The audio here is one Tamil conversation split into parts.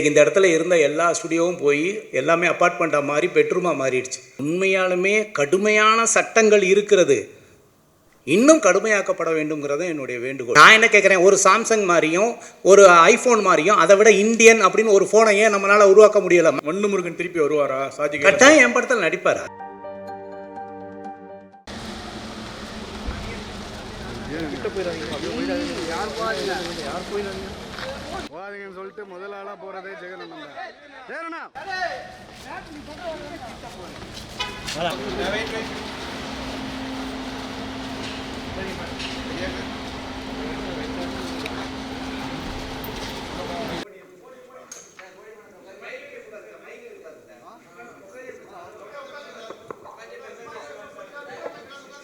இந்த இடத்துல இருந்த எல்லா ஸ்டுடியோவும் போய் எல்லாமே அப்பார்ட்மெண்ட்டாக மாறி பெட்ரூமாக மாறிடுச்சு. உண்மையாலுமே கடுமையான சட்டங்கள் இருக்கிறது, இன்னும் கடுமையாக்கப்பட வேண்டும்ங்கிறது என்னுடைய வேண்டுகோள். நான் என்ன கேட்குறேன், ஒரு சாம்சங் மாதிரியும் ஒரு ஐஃபோன் மாதிரியும் அதை விட இந்தியன் அப்படின்னு ஒரு ஃபோனை ஏன் நம்மளால் உருவாக்க முடியலை? மண்ணு முருகன் திருப்பி வருவாரா? சாஜி கட்டாயம் என் படத்தில் நடிப்பாரா? சொல்லிட்டு முதல் ஆளா போறதே ஜெகனண்ணா.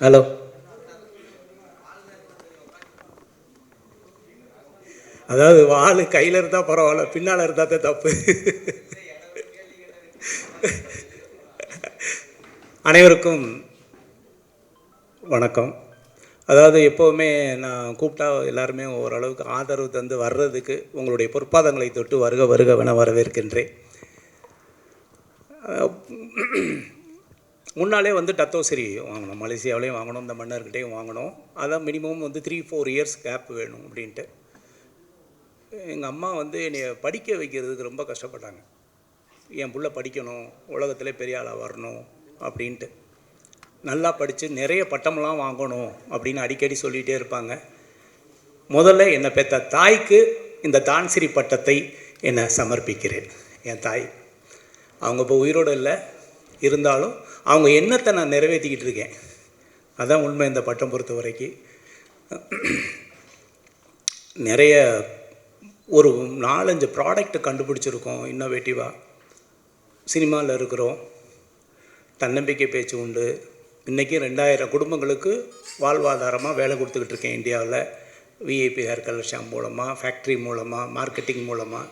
ஹலோ, அதாவது வாள் கையில் இருந்தால் பரவாயில்ல, பின்னால் இருந்தால் தான் தப்பு. அனைவருக்கும் வணக்கம். அதாவது எப்போவுமே நான் கூப்பிட்டா எல்லாருமே ஓரளவுக்கு ஆதரவு தந்து வர்றதுக்கு உங்களுடைய பொற்பாதங்களை தொட்டு வருக வருகவென வரவேற்கின்றேன். முன்னாலே டத்தோசரி வாங்கணும், மலேசியாவிலையும் வாங்கணும், இந்த மன்னர்கிட்டையும் வாங்கணும். அதான் மினிமம் 3-4 இயர்ஸ் கேப் வேணும் அப்படின்ட்டு. எங்கள் அம்மா என்னை படிக்க வைக்கிறதுக்கு ரொம்ப கஷ்டப்பட்டாங்க. என் புள்ள படிக்கணும், உலகத்தில் பெரிய ஆளாக வரணும் அப்படின்ட்டு. நல்லா படித்து நிறைய பட்டமெல்லாம் வாங்கணும் அப்படின்னு அடிக்கடி சொல்லிகிட்டே இருப்பாங்க. முதல்ல என்னை பெற்ற தாய்க்கு இந்த தான்சிரி பட்டத்தை என்னை சமர்ப்பிக்கிறேன். என் தாய், அவங்க இப்போ உயிரோடு இல்லை, இருந்தாலும் அவங்க எண்ணத்தை நான் நிறைவேற்றிக்கிட்டு இருக்கேன். அதுதான் உண்மை. இந்த பட்டம் பொறுத்த வரைக்கும் நிறைய ஒரு 4-5 ப்ராடக்ட் கண்டுபிடிச்சிருக்கோம். இன்னோவேட்டிவாக சினிமாவில் இருக்கிறோம். தன்னம்பிக்கை பேச்சு உண்டு. இன்றைக்கி 2000 குடும்பங்களுக்கு வாழ்வாதாரமாக வேலை கொடுத்துக்கிட்டு இருக்கேன் இந்தியாவில். விஐபி ஹேர் கலர் ஷாம்பு மூலமாக, ஃபேக்ட்ரி மூலமாக, மார்க்கெட்டிங் மூலமாக.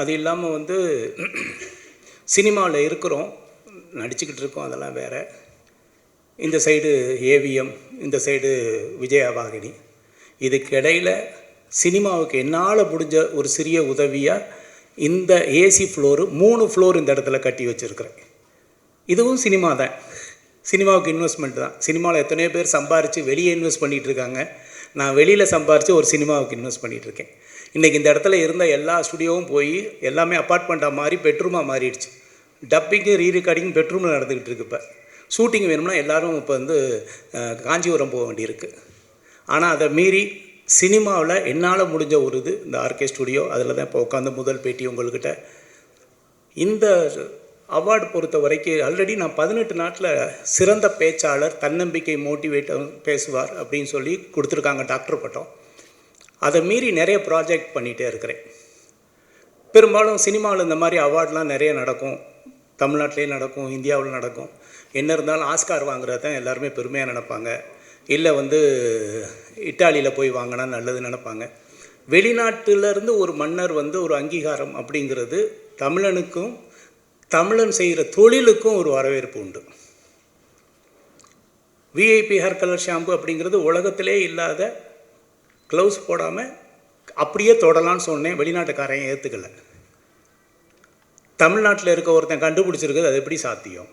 அது இல்லாமல் சினிமாவில் இருக்கிறோம், நடிச்சுக்கிட்டு இருக்கோம், அதெல்லாம் வேறு. இந்த சைடு ஏவிஎம், இந்த சைடு விஜயவாகினி. இதுக்கு இடையில் சினிமாவுக்கு என்னால் முடிஞ்ச ஒரு சிறிய உதவியாக இந்த ஏசி ஃப்ளோரு 3 ஃப்ளோர் இந்த இடத்துல கட்டி வச்சுருக்கிறேன். இதுவும் சினிமா தான், சினிமாவுக்கு இன்வெஸ்ட்மெண்ட் தான். சினிமாவில் எத்தனையோ பேர் சம்பாரித்து வெளியே இன்வெஸ்ட் பண்ணிகிட்டு இருக்காங்க. நான் வெளியில் சம்பாரித்து ஒரு சினிமாவுக்கு இன்வெஸ்ட் பண்ணிகிட்ருக்கேன். இன்றைக்கி இந்த இடத்துல இருந்த எல்லா ஸ்டுடியோவும் போய் எல்லாமே அப்பார்ட்மெண்ட்டாக மாறி பெட்ரூமாக மாறிடுச்சு. டப்பிங்கு ரீரெக்கார்டிங் பெட்ரூமில் நடந்துக்கிட்டு இருக்கு. இப்போ ஷூட்டிங் வேணும்னா எல்லோரும் இப்போ காஞ்சிபுரம் போக வேண்டியிருக்கு. ஆனால் அதை மீறி சினிமாவில் என்னால் முடிஞ்ச ஒரு இது இந்த ஆர்கே ஸ்டுடியோ. அதில் தான் இப்போ உட்காந்து முதல் பேட்டி உங்கள்கிட்ட. இந்த அவார்டு பொறுத்த வரைக்கும் ஆல்ரெடி நான் 18 நாட்டில் சிறந்த பேச்சாளர், தன்னம்பிக்கை மோட்டிவேட்டர் பேசுவார் அப்படின்னு சொல்லி கொடுத்துருக்காங்க டாக்டர் பட்டம். அதை மீறி நிறைய ப்ராஜெக்ட் பண்ணிகிட்டே இருக்கிறேன். பெரும்பாலும் சினிமாவில் இந்த மாதிரி அவார்டெலாம் நிறைய நடக்கும், தமிழ்நாட்டிலே நடக்கும், இந்தியாவில் நடக்கும். என்ன இருந்தாலும் ஆஸ்கார் வாங்குறது தான் எல்லாருமே பெருமையாக நினைப்பாங்க. இல்லை இட்டாலியில் போய் வாங்கினா நல்லது நினைப்பாங்க. வெளிநாட்டிலேருந்து ஒரு மன்னர் ஒரு அங்கீகாரம் அப்படிங்கிறது தமிழனுக்கும் தமிழன் செய்கிற தொழிலுக்கும் ஒரு வரவேற்பு உண்டு. விஐபி ஹேர் கலர் ஷாம்பு அப்படிங்கிறது உலகத்திலே இல்லாத, க்ளவுஸ் போடாமல் அப்படியே தொடலான்னு சொன்னேன். வெளிநாட்டுக்காரையும் ஏற்றுக்கலை. தமிழ்நாட்டில் இருக்க ஒருத்தன் கண்டுபிடிச்சிருக்குது, அது எப்படி சாத்தியம்?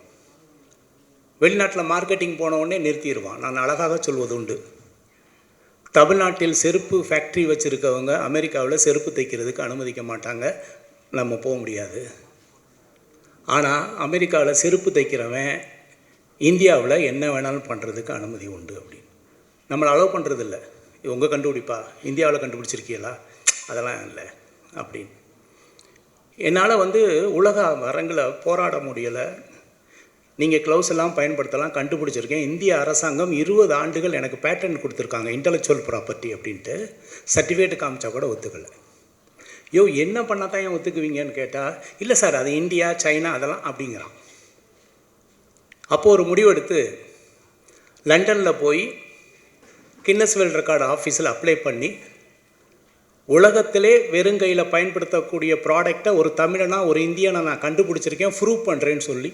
வெளிநாட்டில் மார்க்கெட்டிங் போன உடனே நிறுத்திடுவான். நான் அழகாக சொல்வது உண்டு, தமிழ்நாட்டில் செருப்பு ஃபேக்ட்ரி வச்சுருக்கவங்க அமெரிக்காவில் செருப்பு தைக்கிறதுக்கு அனுமதிக்க மாட்டாங்க, நம்ம போக முடியாது. ஆனால் அமெரிக்காவில் செருப்பு தைக்கிறவன் இந்தியாவில் என்ன வேணாலும் பண்ணுறதுக்கு அனுமதி உண்டு. அப்படின்னு நம்மளை அலோவ் பண்ணுறதில்ல. உங்கள் கண்டுபிடிப்பா, இந்தியாவில் கண்டுபிடிச்சிருக்கீங்களா? அதெல்லாம் இல்லை அப்படின்னு. என்னால் உலக அரங்கில் போராட முடியலை. நீங்கள் க்ளவுஸ் எல்லாம் பயன்படுத்தலாம், கண்டுபிடிச்சிருக்கேன். இந்திய அரசாங்கம் 20 ஆண்டுகள் எனக்கு பேட்டர்ன் கொடுத்துருக்காங்க, இன்டலெக்சுவல் ப்ராப்பர்ட்டி அப்படின்ட்டு. சர்டிஃபிகேட் காமிச்சா கூட ஒத்துக்கலை. என்ன பண்ணால் தான் ஏன் ஒத்துக்குவீங்கன்னு கேட்டால், இல்லை சார் அது இந்தியா, சைனா அதெல்லாம் அப்படிங்கிறான். அப்போது ஒரு முடிவெடுத்து லண்டனில் போய் கின்னஸ் வேர்ல்ட் ரெக்கார்டு ஆஃபீஸில் அப்ளை பண்ணி, உலகத்திலே வெறுங்கையில் பயன்படுத்தக்கூடிய ப்ராடக்டை ஒரு தமிழனா ஒரு இந்தியனை நான் கண்டுபிடிச்சிருக்கேன், ப்ரூவ் பண்ணுறேன்னு சொல்லி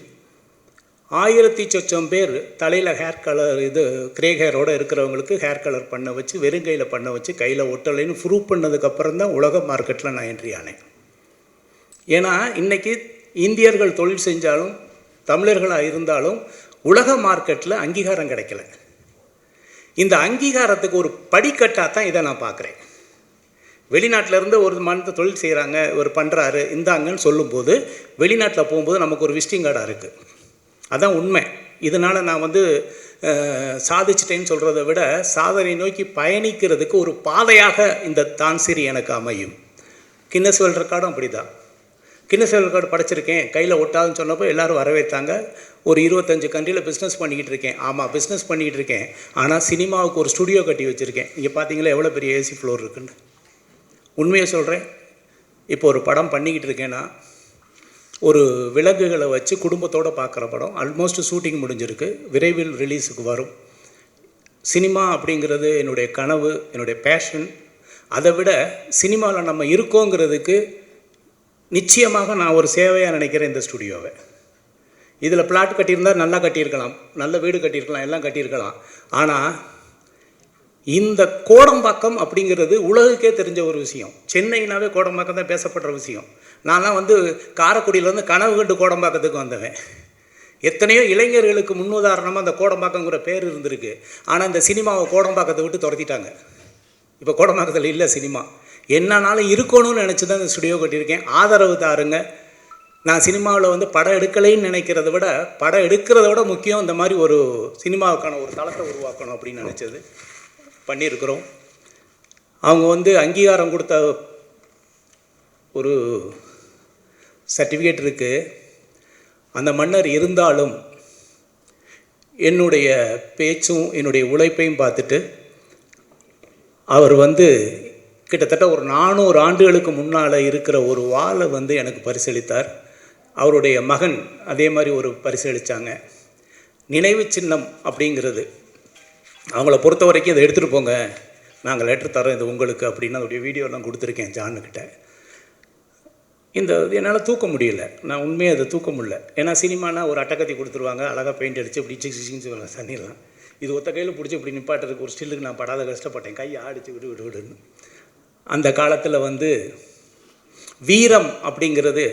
1000 சொச்சம் பேர் தலையில் ஹேர் கலர் கிரே ஹேரோடு இருக்கிறவங்களுக்கு ஹேர் கலர் பண்ண வச்சு வெறுங்கையில் பண்ண வச்சு கையில் ஒட்டலைன்னு ப்ரூவ் பண்ணதுக்கப்புறம் தான் உலக மார்க்கெட்டில் நான் என்ட்ரி ஆனேன். ஏன்னா இன்றைக்கி இந்தியர்கள் தொழில் செஞ்சாலும் தமிழர்களாக இருந்தாலும் உலக மார்க்கெட்டில் அங்கீகாரம் கிடைக்கல. இந்த அங்கீகாரத்துக்கு ஒரு படிக்கட்டாக தான் இதை நான் பார்க்குறேன். வெளிநாட்டிலேருந்து ஒரு மனித தொழில் செய்கிறாங்க, ஒரு பண்ணுறாரு இந்தாங்கன்னு சொல்லும்போது வெளிநாட்டில் போகும்போது நமக்கு ஒரு விசிட்டிங் கார்டாக இருக்குது. அதான் உண்மை. இதனால் நான் வந்து சாதிச்சிட்டேன்னு சொல்கிறத விட சாதனை நோக்கி பயணிக்கிறதுக்கு ஒரு பாதையாக இந்த தான்சிரி எனக்கு அமையும். கின்னஸ் வேர்ல்ட் ரெக்கார்டும் அப்படி தான். கின்னஸ் வேர்ல்ட் ரெக்கார்டு படிச்சிருக்கேன், கையில் ஒட்டாதுன்னு சொன்னப்போ எல்லோரும் வரவேற்றாங்க. ஒரு 25 கண்ட்ரியில் பிஸ்னஸ் பண்ணிக்கிட்டு இருக்கேன். ஆமாம், பிஸ்னஸ் பண்ணிக்கிட்டு இருக்கேன். ஆனால் சினிமாவுக்கு ஒரு ஸ்டுடியோ கட்டி வச்சுருக்கேன். இங்கே பார்த்தீங்களா எவ்வளோ பெரிய ஏசி ஃப்ளோர் இருக்குன்னு. உண்மையை சொல்கிறேன். இப்போ ஒரு படம் பண்ணிக்கிட்டு இருக்கேன்னா ஒரு விலங்குகளை வச்சு குடும்பத்தோடு பார்க்குற படம். ஆல்மோஸ்ட் ஷூட்டிங் முடிஞ்சிருக்கு, விரைவில் ரிலீஸுக்கு வரும். சினிமா அப்படிங்கிறது என்னுடைய கனவு, என்னுடைய பேஷன். அதை விட சினிமாவில் நம்ம இருக்கோங்கிறதுக்கு நிச்சயமாக நான் ஒரு சேவையாக நினைக்கிறேன் இந்த ஸ்டுடியோவை. இதில் பிளாட் கட்டியிருந்தால் நல்லா கட்டியிருக்கலாம், நல்ல வீடு கட்டியிருக்கலாம், எல்லாம் கட்டியிருக்கலாம். ஆனால் இந்த கோடம்பாக்கம் அப்படிங்கிறது உலகுக்கே தெரிஞ்ச ஒரு விஷயம். சென்னைனாவே கோடம்பாக்கம் தான் பேசப்படுற விஷயம். நான்லாம் வந்து காரைக்குடியிலேருந்து கனவு கண்டு கோடம்பாக்கத்துக்கு வந்தவன். எத்தனையோ இளைஞர்களுக்கு முன்னுதாரணமாக அந்த கோடம்பாக்கங்கிற பேர் இருந்திருக்கு. ஆனால் இந்த சினிமாவை கோடம்பாக்கத்தை விட்டு துரத்திட்டாங்க. இப்போ கோடம்பாக்கத்தில் இல்லை சினிமா. என்னன்னாலும் இருக்கணும்னு நினச்சி தான் இந்த ஸ்டுடியோ கட்டியிருக்கேன். ஆதரவு தாருங்க. நான் சினிமாவில் வந்து படம் எடுக்கலைன்னு நினைக்கிறத விட படம் எடுக்கிறத விட முக்கியம் இந்த மாதிரி ஒரு சினிமாவுக்கான ஒரு தளத்தை உருவாக்கணும் அப்படின்னு நினச்சது. பண்ணியிருக்கிறோம். அவங்க வந்து அங்கீகாரம் கொடுத்த ஒரு சர்டிஃபிகேட் இருக்குது. அந்த மன்னர் இருந்தாலும் என்னுடைய பேச்சும் என்னுடைய உழைப்பையும் பார்த்துட்டு அவர் வந்து கிட்டத்தட்ட ஒரு 400 ஆண்டுகளுக்கு முன்னால் இருக்கிற ஒரு வாளை வந்து எனக்கு பரிசளித்தார். அவருடைய மகன் அதே மாதிரி ஒரு பரிசளித்தாங்க. நினைவு சின்னம் அப்படிங்கிறது அவங்கள பொறுத்த வரைக்கும் இதை எடுத்துகிட்டு போங்க, நாங்கள் லெட்டர் தரோம் இது உங்களுக்கு அப்படின்னு அதோடைய வீடியோலாம் கொடுத்துருக்கேன் ஜானுக்கிட்ட. இந்த என்னால் தூக்க முடியல. நான் உண்மையாக அதை தூக்க முடியல. ஏன்னா சினிமானா ஒரு அட்டக்கத்தி கொடுத்துருவாங்க, அழகாக பெயிண்ட் அடித்து இப்படி சிக்ஸின்னு தண்ணிடலாம். இது ஒத்த கையில் பிடிச்சி இப்படி நிப்பாட்டுறதுக்கு ஒரு ஸ்டில்லுக்கு நான் படாத கஷ்டப்பட்டேன். கையை ஆடிச்சு விடுன்னு. அந்த காலத்தில் வந்து வீரம் அப்படிங்கிறது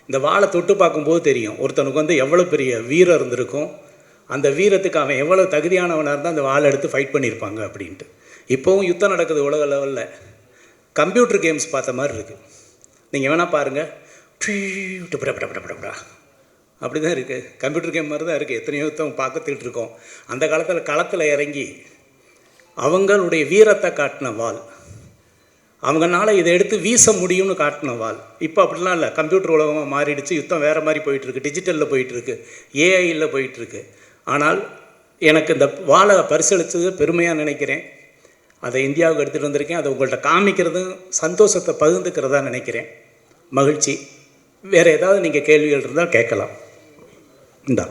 இந்த வாளை தொட்டு பார்க்கும்போது தெரியும் ஒருத்தனுக்கு வந்து எவ்வளோ பெரிய வீரம் இருந்திருக்கும், அந்த வீரத்துக்கு அவன் எவ்வளோ தகுதியானவனாக இருந்தால் அந்த வாளை எடுத்து ஃபைட் பண்ணியிருப்பாங்க அப்படின்ட்டு. இப்போவும் யுத்தம் நடக்குது உலக லெவலில். கம்ப்யூட்டர் கேம்ஸ் பார்த்த மாதிரி இருக்குது. நீங்கள் வேணால் பாருங்கள், அப்படி தான் இருக்குது. கம்ப்யூட்டர் கேம் மாதிரி தான் இருக்குது. எத்தனையோ யுத்தம் பார்த்துக்கிட்டு இருக்கோம். அந்த காலத்தில் களத்தில் இறங்கி அவங்களுடைய வீரத்தை காட்டின வாள், அவங்களால இதை எடுத்து வீச முடியும்னு காட்டின வாள். இப்போ அப்படிலாம் இல்லை. கம்ப்யூட்டர் உலகமாக மாறிடுச்சு. யுத்தம் வேறு மாதிரி போயிட்டுருக்கு, டிஜிட்டலில் போயிட்டுருக்கு, ஏஐயில் போயிட்டுருக்கு. ஆனால் எனக்கு இந்த வாளை பரிசளித்தது பெருமையாக நினைக்கிறேன். அதை இந்தியாவுக்கு எடுத்துகிட்டு வந்திருக்கேன். அதை உங்கள்கிட்ட காமிக்கிறதும் சந்தோஷத்தை பகிர்ந்துக்கிறதா நினைக்கிறேன். மகிழ்ச்சி. வேறு ஏதாவது நீங்கள் கேள்விகள் இருந்தால் கேட்கலாம். இந்தா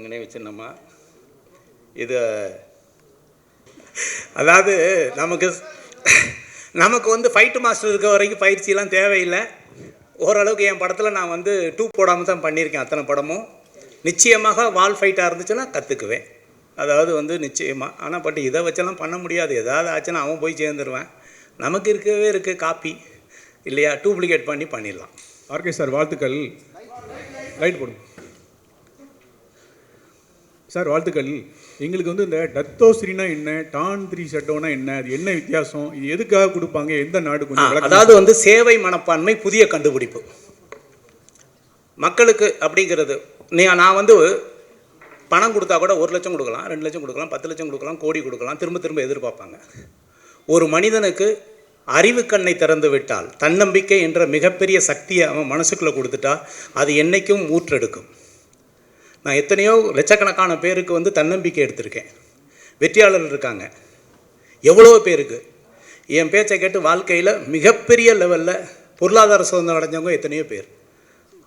நினைவு சின்னமா இது. அதாவது நமக்கு வந்து ஃபைட்டு மாஸ்டர் இருக்க வரைக்கும் பயிற்சியெல்லாம் தேவையில்லை. ஓரளவுக்கு என் படத்தில் நான் வந்து டூப் போடாமல் தான் பண்ணியிருக்கேன். அத்தனை படமும் நிச்சயமாக வால் ஃபைட்டாக இருந்துச்சுன்னா கற்றுக்குவேன். அதாவது வந்து நிச்சயமாக. ஆனால் பட் இதை வச்செல்லாம் பண்ண முடியாது. ஏதாவது ஆச்சுன்னா அவன் போய் சேர்ந்துருவேன். நமக்கு இருக்கவே இருக்குது காப்பி இல்லையா, டூப்ளிகேட் பண்ணிடலாம். ஆர்கே சார் வாழ்த்துக்கள். ரைட் போடும் சார், வாழ்த்துக்கள். எங்களுக்கு வந்து இந்த டத்தோஸ்ரீனா என்ன, டான் 3 ஷட்டோனா என்ன, அது என்ன வித்தியாசம், இது எதுக்காக கொடுப்பாங்க, எந்த நாடு கொஞ்சம் அதாவது வந்து சேவை மனப்பான்மை புதிய கண்டுபிடிப்பு மக்களுக்கு அப்படிங்கிறது. நான் வந்து பணம் கொடுத்தா கூட 1 லட்சம் கொடுக்கலாம், 2 லட்சம் கொடுக்கலாம், 10 லட்சம் கொடுக்கலாம், கோடி கொடுக்கலாம், திரும்ப எதிர்பார்ப்பாங்க. ஒரு மனிதனுக்கு அறிவு கண்ணை திறந்து விட்டால், தன்னம்பிக்கை என்ற மிகப்பெரிய சக்தியை அவன் மனசுக்குள்ளே கொடுத்துட்டா அது என்றைக்கும் ஊற்றெடுக்கும். நான் எத்தனையோ லட்சக்கணக்கான பேருக்கு வந்து தன்னம்பிக்கை எடுத்திருக்கேன். வெற்றியாளர்கள் இருக்காங்க எவ்வளோ பேருக்கு. என் பேச்சை கேட்டு வாழ்க்கையில் மிகப்பெரிய லெவலில் பொருளாதார சுதந்திரம் அடைஞ்சவங்க எத்தனையோ பேர்.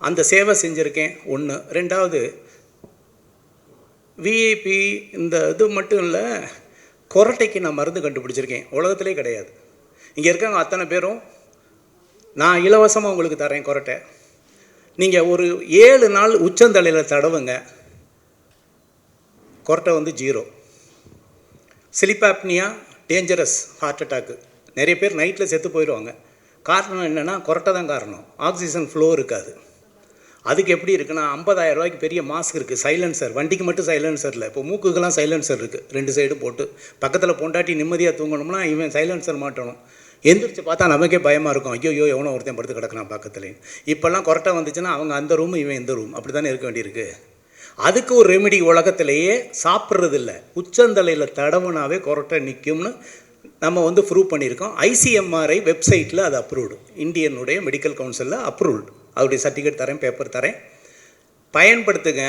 அந்த சேவை செஞ்சுருக்கேன். 1. 2வது விஐபி இந்த இது மட்டும் இல்லை, கொரட்டைக்கு நான் மருந்து கண்டுபிடிச்சிருக்கேன், உலகத்திலே கிடையாது. இங்கே இருக்காங்க அத்தனை பேரும் நான் இலவசமாக உங்களுக்கு தரேன் கொரட்டை. நீங்கள் ஒரு 7 நாள் உச்சந்தலையில் தடவுங்க, கொரட்டை வந்து 0. Sleep apnoea dangerous, heart attack நிறைய பேர் நைட்டில் செத்து போயிடுவாங்க. காரணம் என்னென்னா கொரட்டை தான் காரணம். ஆக்சிஜன் ஃப்ளோ இருக்காது. அதுக்கு எப்படி இருக்குன்னா 50,000 ரூபாய்க்கு பெரிய மாஸ்க் இருக்குது, சைலன்சர். வண்டிக்கு மட்டும் சைலன்சர் இல்லை, இப்போ மூக்குக்கெல்லாம் சைலன்சர் இருக்குது, 2 சைடும் போட்டு. பக்கத்தில் பொண்டாட்டி நிம்மதியாக தூங்கணும்னா இவன் சைலன்சர் மாட்டணும். எந்திரிச்சு பார்த்தா நமக்கே பயமாக இருக்கும், ஐயோ எவனோ ஒருத்தன் படுத்து கிடக்கிறான் பக்கத்துல. இப்போல்லாம் கொரட்டை வந்துச்சுன்னா அவங்க அந்த ரூம் இவன் இந்த ரூம், அப்படி தானே இருக்க வேண்டியிருக்கு. அதுக்கு ஒரு ரெமெடி உலகத்திலேயே சாப்பிட்றது இல்லை, உச்சந்தலையில் தடவுனாவே கொரட்டை நிற்கும்னு நம்ம வந்து ப்ரூவ் பண்ணியிருக்கோம். ICMRI வெப்சைட்டில் அது அப்ரூவ்டு, இந்தியனுடைய மெடிக்கல் கவுன்சிலில் அப்ரூவ்டு. அவருடைய சர்டிஃபிகேட் தரேன், பேப்பர் தரேன், பயன்படுத்துங்க.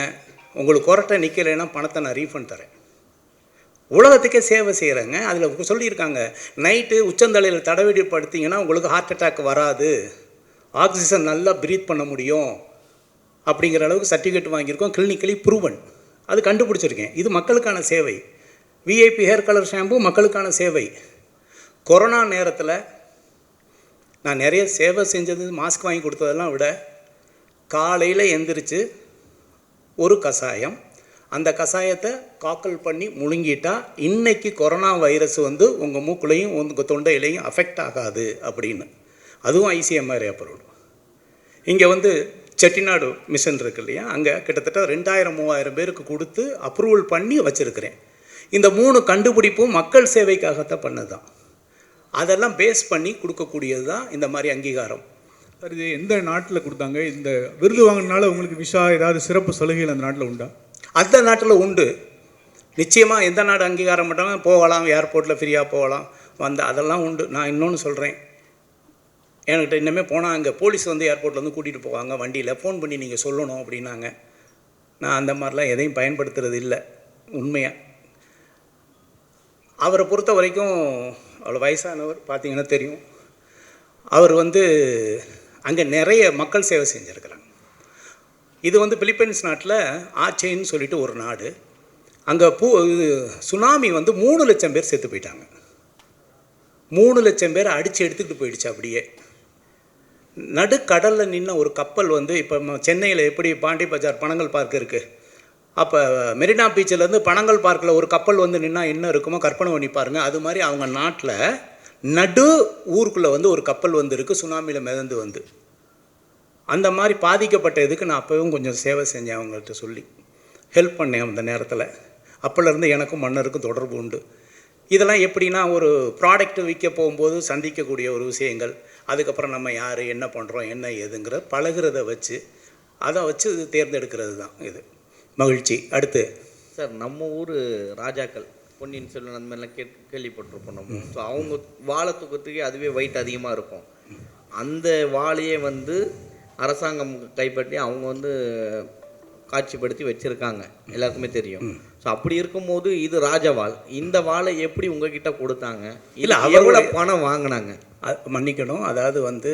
உங்களுக்கு கொரட்டை நிற்கலைன்னா பணத்தை நான் ரீஃபண்ட் தரேன். உலகத்துக்கே சேவை செய்கிறேங்க. அதில் சொல்லியிருக்காங்க, நைட்டு உச்சந்தலையில் தடவிடி படுத்திங்கன்னா உங்களுக்கு ஹார்ட் அட்டாக் வராது, ஆக்சிஜன் நல்லா ப்ரீத் பண்ண முடியும் அப்படிங்கிற அளவுக்கு சர்டிஃபிகேட் வாங்கியிருக்கோம், கிளினிக்கலி ப்ரூவன். அது கண்டுபிடிச்சிருக்கேன். இது மக்களுக்கான சேவை. VIP ஹேர் கலர் ஷாம்பு மக்களுக்கான சேவை. கொரோனா நேரத்தில் நான் நிறைய சேவை செஞ்சது, மாஸ்க் வாங்கி கொடுத்ததெல்லாம் விட, காலையில் எந்திரிச்சு ஒரு கஷாயம், அந்த கஷாயத்தை காக்கல் பண்ணி முழுங்கிட்டா இன்றைக்கி கொரோனா வைரஸ் வந்து உங்கள் மூக்குலையும் உங்கள் தொண்டையிலையும் அஃபெக்ட் ஆகாது அப்படின்னு. அதுவும் ICMRI அப்ரூவ்டு. இங்கே வந்து செட்டிநாடு மிஷன் இருக்கு இல்லையா, அங்கே கிட்டத்தட்ட 2000-3000 பேருக்கு கொடுத்து அப்ரூவல் பண்ணி வச்சுருக்கிறேன். இந்த 3 கண்டுபிடிப்பும் மக்கள் சேவைக்காகத்தான் பண்ணது தான். அதெல்லாம் பேஸ் பண்ணி கொடுக்கக்கூடியது தான் இந்த மாதிரி அங்கீகாரம். சார், இது எந்த நாட்டில் கொடுத்தாங்க? இந்த விருது வாங்கினால உங்களுக்கு விஷா ஏதாவது சிறப்பு சலுகைகள் அந்த நாட்டில் உண்டா? அந்த நாட்டில் உண்டு நிச்சயமாக. எந்த நாடு அங்கீகாரம் பண்ணுறாங்க, போகலாம், ஏர்போர்ட்டில் ஃப்ரீயாக போகலாம் வந்து, அதெல்லாம் உண்டு. நான் இன்னொன்று சொல்கிறேன், என்கிட்ட இன்னமே போனால் அங்கே போலீஸ் வந்து ஏர்போர்ட்டில் வந்து கூட்டிகிட்டு போவாங்க, வண்டியில் ஃபோன் பண்ணி நீங்கள் சொல்லணும் அப்படின்னாங்க. நான் அந்த மாதிரிலாம் எதையும் பயன்படுத்துறது இல்லை உண்மையாக. அவரை பொறுத்த வரைக்கும் அவ்வளோ வயசானவர், பார்த்தீங்கன்னா தெரியும். அவர் வந்து அங்கே நிறைய மக்கள் சேவை செஞ்சுருக்கிறாங்க. இது வந்து பிலிப்பைன்ஸ் நாட்டில் ஆச்சேன்னு சொல்லிட்டு ஒரு நாடு. அங்கே சுனாமி வந்து 3 லட்சம் பேர் செத்து போயிட்டாங்க. 3 லட்சம் பேர் அடித்து எடுத்துக்கிட்டு போயிடுச்சு. அப்படியே நடுக்கடலில் நின்ன ஒரு கப்பல் வந்து, இப்போ சென்னையில் எப்படி பாண்டி பஜார் பனங்கல் பார்க் இருக்குது, அப்போ மெரினா பீச்சிலேருந்து பனங்கல் பார்க்கில் ஒரு கப்பல் வந்து நின்னா என்ன இருக்குமோ கற்பனை பண்ணி பாருங்கள். அது மாதிரி அவங்க நாட்டில் நடு ஊருக்குள்ளே வந்து ஒரு கப்பல் வந்து இருக்குது, சுனாமியில் மிதந்து வந்து. அந்த மாதிரி பாதிக்கப்பட்ட இதுக்கு நான் அப்போவும் கொஞ்சம் சேவை செஞ்சேன், அவங்கள்ட்ட சொல்லி ஹெல்ப் பண்ணேன் அந்த நேரத்தில். அப்போலேருந்து எனக்கும் மன்னருக்கும் தொடர்பு உண்டு. இதெல்லாம் எப்படின்னா, ஒரு ப்ராடக்ட் விற்க போகும்போது சந்திக்கக்கூடிய ஒரு விஷயங்கள், அதுக்கப்புறம் நம்ம யார், என்ன பண்ணுறோம், என்ன ஏதுங்கிற பழகிறத வச்சு அதை வச்சு தேர்ந்தெடுக்கிறது தான் இது. மகிழ்ச்சி. அடுத்து சார், நம்ம ஊர் ராஜாக்கள் பொன்னியின் செல்வன் அந்த மாதிரிலாம் கேள்விப்பட்டிருப்போம் நம்ம. ஸோ அவங்க வாழை தூக்கத்துக்கே அதுவே வெயிட் அதிகமாக இருக்கும். அந்த வாழையே வந்து அரசாங்கம் கைப்பற்றி அவங்க வந்து காட்சிப்படுத்தி வச்சுருக்காங்க, எல்லாருக்குமே தெரியும். ஸோ அப்படி இருக்கும்போது இது ராஜவாள், இந்த வாழை எப்படி உங்ககிட்ட கொடுத்தாங்க? இல்லை அவரோட பணம் வாங்கினாங்க? மன்னிக்கணும், அதாவது வந்து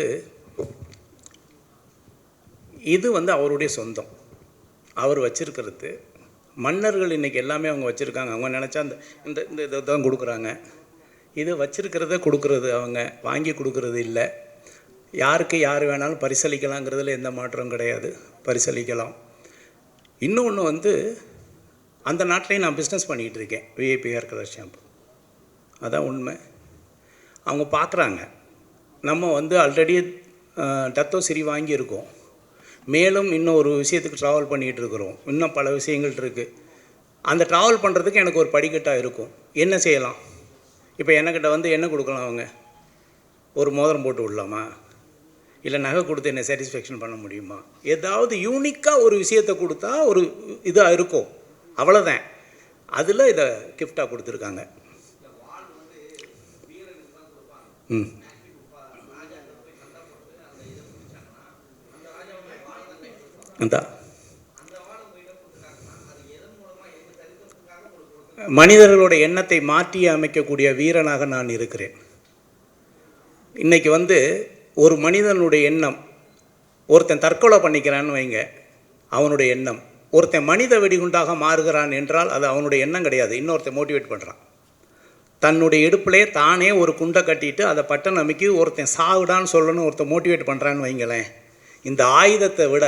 இது வந்து அவருடைய சொந்தம், அவர் வச்சுருக்கிறது. மன்னர்கள் இன்றைக்கி எல்லாமே அவங்க வச்சுருக்காங்க. அவங்க நினச்சா அந்த இந்த இந்த இதை தான் கொடுக்குறாங்க. இது வச்சுருக்கிறத கொடுக்குறது, அவங்க வாங்கி கொடுக்குறது இல்லை. யாருக்கு யார் வேணாலும் பரிசளிக்கலாங்கிறதுல எந்த மாற்றம் கிடையாது, பரிசளிக்கலாம். இன்னொன்று வந்து அந்த நாட்டிலையும் நான் பிஸ்னஸ் பண்ணிக்கிட்டு இருக்கேன், VIP ஹேர் கலர் ஷாம்பு. அதான் உண்மை. அவங்க பார்க்குறாங்க நம்ம வந்து ஆல்ரெடி டத்தோ சிரி வாங்கியிருக்கோம், மேலும் இன்னும் ஒரு விஷயத்துக்கு ட்ராவல் பண்ணிகிட்டு இருக்கிறோம், இன்னும் பல விஷயங்கள் இருக்குது. அந்த ட்ராவல் பண்ணுறதுக்கு எனக்கு ஒரு படிக்கட்டாக இருக்கும். என்ன செய்யலாம்? இப்போ என்கிட்ட வந்து என்ன கொடுக்கலாம்? அவங்க ஒரு மோதிரம் போட்டு விடலாமா, இல்லை நகை கொடுத்து என்ன சாட்டிஸ்ஃபேக்ஷன் பண்ண முடியுமா? ஏதாவது யூனிக்காக ஒரு விஷயத்தை கொடுத்தா ஒரு இதாக இருக்கும், அவ்வளோதான். அதில் இதை கிஃப்டாக கொடுத்துருக்காங்க. அந்த மனிதர்களோட எண்ணத்தை மாற்றி அமைக்கக்கூடிய வீரனாக நான் இருக்கிறேன். இன்றைக்கி வந்து ஒரு மனிதனுடைய எண்ணம், ஒருத்தன் தற்கொலை பண்ணிக்கிறான்னு வைங்க, அவனுடைய எண்ணம். ஒருத்தன் மனித வெடிகுண்டாக மாறுகிறான் என்றால் அது அவனுடைய எண்ணம் கிடையாது, இன்னொருத்தன் மோட்டிவேட் பண்ணுறான். தன்னுடைய இடுப்புலே தானே ஒரு குண்டை கட்டிட்டு அதை பட்டன் அமைக்கி ஒருத்தன் சாகுடான்னு சொல்லணும் ஒருத்தன் மோட்டிவேட் பண்ணுறான்னு வைங்களேன். இந்த ஆயுதத்தை விட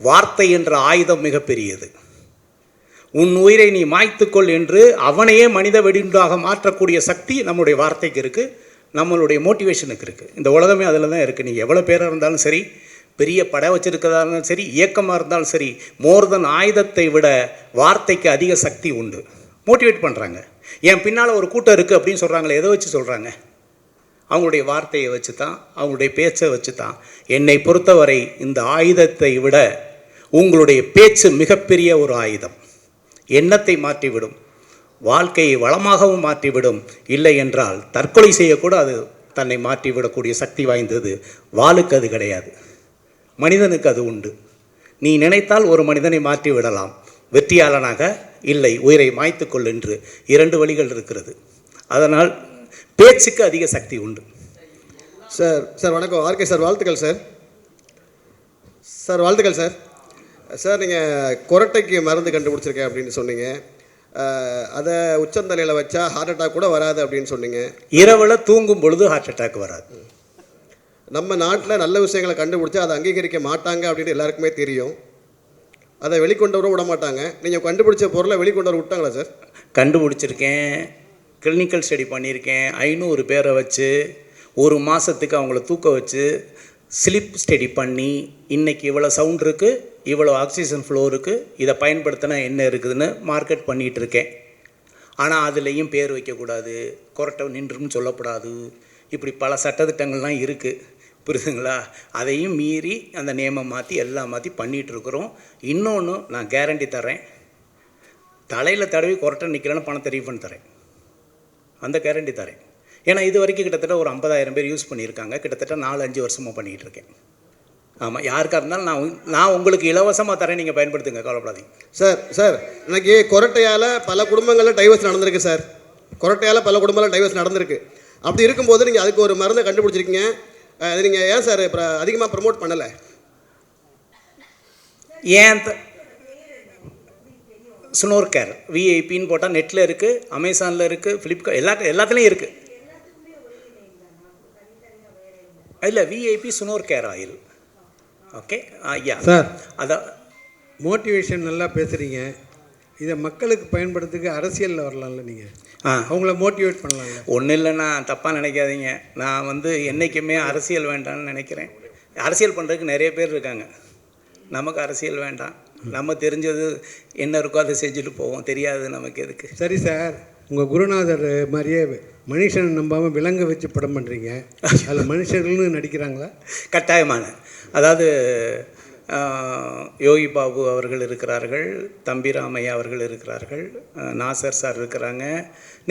வார்த்தை என்ற ஆயுதம் மிகப்பெரியது. உன் உயிரை நீ மாய்த்துக்கொள் என்று அவனையே மனித வெடிண்டாக மாற்றக்கூடிய சக்தி நம்முடைய வார்த்தைக்கு இருக்குது, நம்மளுடைய மோட்டிவேஷனுக்கு இருக்குது. இந்த உலகமே அதில் தான் இருக்குது. நீங்கள் எவ்வளோ பேராக இருந்தாலும் சரி, பெரிய படை வச்சுருக்கிறதா இருந்தாலும் சரி, இயக்கமாக இருந்தாலும் சரி, மோர் தென் ஆயுதத்தை விட வார்த்தைக்கு அதிக சக்தி உண்டு. மோட்டிவேட் பண்ணுறாங்க. என் பின்னால் ஒரு கூட்டம் இருக்குது அப்படின்னு சொல்கிறாங்களே, எதை வச்சு சொல்கிறாங்க? அவங்களுடைய வார்த்தையை வச்சு தான், அவங்களுடைய பேச்சை வச்சு தான். என்னை பொறுத்தவரை இந்த ஆயுதத்தை விட உங்களுடைய பேச்சு மிகப்பெரிய ஒரு ஆயுதம். எண்ணத்தை மாற்றிவிடும், வாழ்க்கையை வளமாகவும் மாற்றிவிடும். இல்லை என்றால் தற்கொலை செய்யக்கூட அது தன்னை மாற்றிவிடக்கூடிய சக்தி வாய்ந்தது. வாளுக்கு அது கிடையாது, மனிதனுக்கு அது உண்டு. நீ நினைத்தால் ஒரு மனிதனை மாற்றி விடலாம், வெற்றியாளனாக இல்லை உயிரை மாய்த்துக்கொள் என்று 2 வழிகள் இருக்கிறது. அதனால் பேச்சுக்கு அதிக சக்தி உண்டு. சார் வணக்கம். ஆர்கே சார் வாழ்த்துக்கள் சார். வாழ்த்துக்கள் சார். சார் நீங்கள் கொரட்டைக்கு மருந்து கண்டுபிடிச்சிருக்கேன் அப்படின்னு சொன்னீங்க. அதை உச்சந்தலையில் வச்சா ஹார்ட் அட்டாக் கூட வராது அப்படின்னு சொன்னீங்க. இரவில் தூங்கும் பொழுது ஹார்ட் அட்டாக் வராது. நம்ம நாட்டில் நல்ல விஷயங்களை கண்டுபிடிச்சா அதை அங்கீகரிக்க மாட்டாங்க அப்படின்னு எல்லாருக்குமே தெரியும். அதை வெளிக்கொண்டு வர விட மாட்டாங்க. நீங்கள் கண்டுபிடிச்ச பொருளை வெளிக்கொண்டு வர விட்டாங்களா சார்? கண்டுபிடிச்சிருக்கேன், கிளினிக்கல் ஸ்டடி பண்ணியிருக்கேன். 500 பேரை வச்சு 1 மாதத்துக்கு அவங்கள தூக்க வச்சு ஸ்லிப் ஸ்டடி பண்ணி இன்றைக்கி இவ்வளோ சவுண்ட் இருக்குது, இவ்வளோ ஆக்சிஜன் ஃப்ளோ இருக்குது, இதை பயன்படுத்தினா என்ன இருக்குதுன்னு மார்க்கெட் பண்ணிகிட்டு இருக்கேன். ஆனால் அதுலேயும் பேர் வைக்கக்கூடாது, கொரட்டை நின்றுன்னு சொல்லக்கூடாது, இப்படி பல சட்டத்திட்டங்கள்லாம் இருக்குது, புரியுதுங்களா? அதையும் மீறி அந்த நேமை மாற்றி எல்லாம் மாற்றி பண்ணிகிட்ருக்குறோம். இன்னொன்று நான் கேரண்டி தரேன், தலையில் தடவி கொரட்டை நிற்கலன்னு பணத்தை ரீஃபண்ட் தரேன், அந்த கேரண்டி தரேன். ஏன்னா இது வரைக்கும் கிட்டத்தட்ட ஒரு 50,000 பேர் யூஸ் பண்ணியிருக்காங்க. கிட்டத்தட்ட 4-5 வருஷமாக பண்ணிகிட்டு இருக்கேன். ஆமாம், யாருக்காக இருந்தாலும் நான் உங்களுக்கு இலவசமாக தரேன், நீங்கள் பயன்படுத்துங்க, கவலைப்படாதீங்க. சார் இன்னைக்கு கொரட்டையால் பல குடும்பங்களில் டைவர்ஸ் நடந்திருக்கு சார். கொரட்டையால் பல குடும்பங்களில் டைவர்ஸ் நடந்திருக்கு. அப்படி இருக்கும்போது நீங்கள் அதுக்கு ஒரு மருந்தை கண்டுபிடிச்சிருக்கீங்க. அது நீங்கள் ஏன் சார் இப்போ அதிகமாக ப்ரமோட் பண்ணலை? ஏன் ஸ்னோர் கேர் விஐபின்னு போட்டால் நெட்டில் இருக்குது, அமேசானில் இருக்குது, ஃப்ளிப்கார்ட் எல்லாத்துலேயும் இருக்குது. இல்லை, VIP snore care oil. Okay ஐயா சார், அதான் மோட்டிவேஷன் நல்லா பேசுகிறீங்க. இதை மக்களுக்கு பயன்படுத்துக்கு அரசியலில் வரலாம்ல, நீங்கள் அவங்கள மோட்டிவேட் பண்ணலாம்ல. ஒன்றும் இல்லைண்ணா, தப்பாக நினைக்காதீங்க. நான் என்றைக்குமே அரசியல் வேண்டாம்னு நினைக்கிறேன். அரசியல் பண்ணுறதுக்கு நிறைய பேர் இருக்காங்க. நமக்கு அரசியல் வேண்டாம். நம்ம தெரிஞ்சது என்ன இருக்கோ அதை செஞ்சுட்டு போவோம், தெரியாது நமக்கு எதுக்கு. சரி சார், உங்கள் குருநாதர் மாதிரியே மனுஷனை நம்பாமல் விலங்கு வச்சு படம் பண்ணுறீங்க. அதில் மனுஷர்கள்னு நடிக்கிறாங்களா? கட்டாயமான, அதாவது யோகி பாபு அவர்கள் இருக்கிறார்கள், தம்பி ராமையா அவர்கள் இருக்கிறார்கள், நாசர் சார் இருக்கிறாங்க,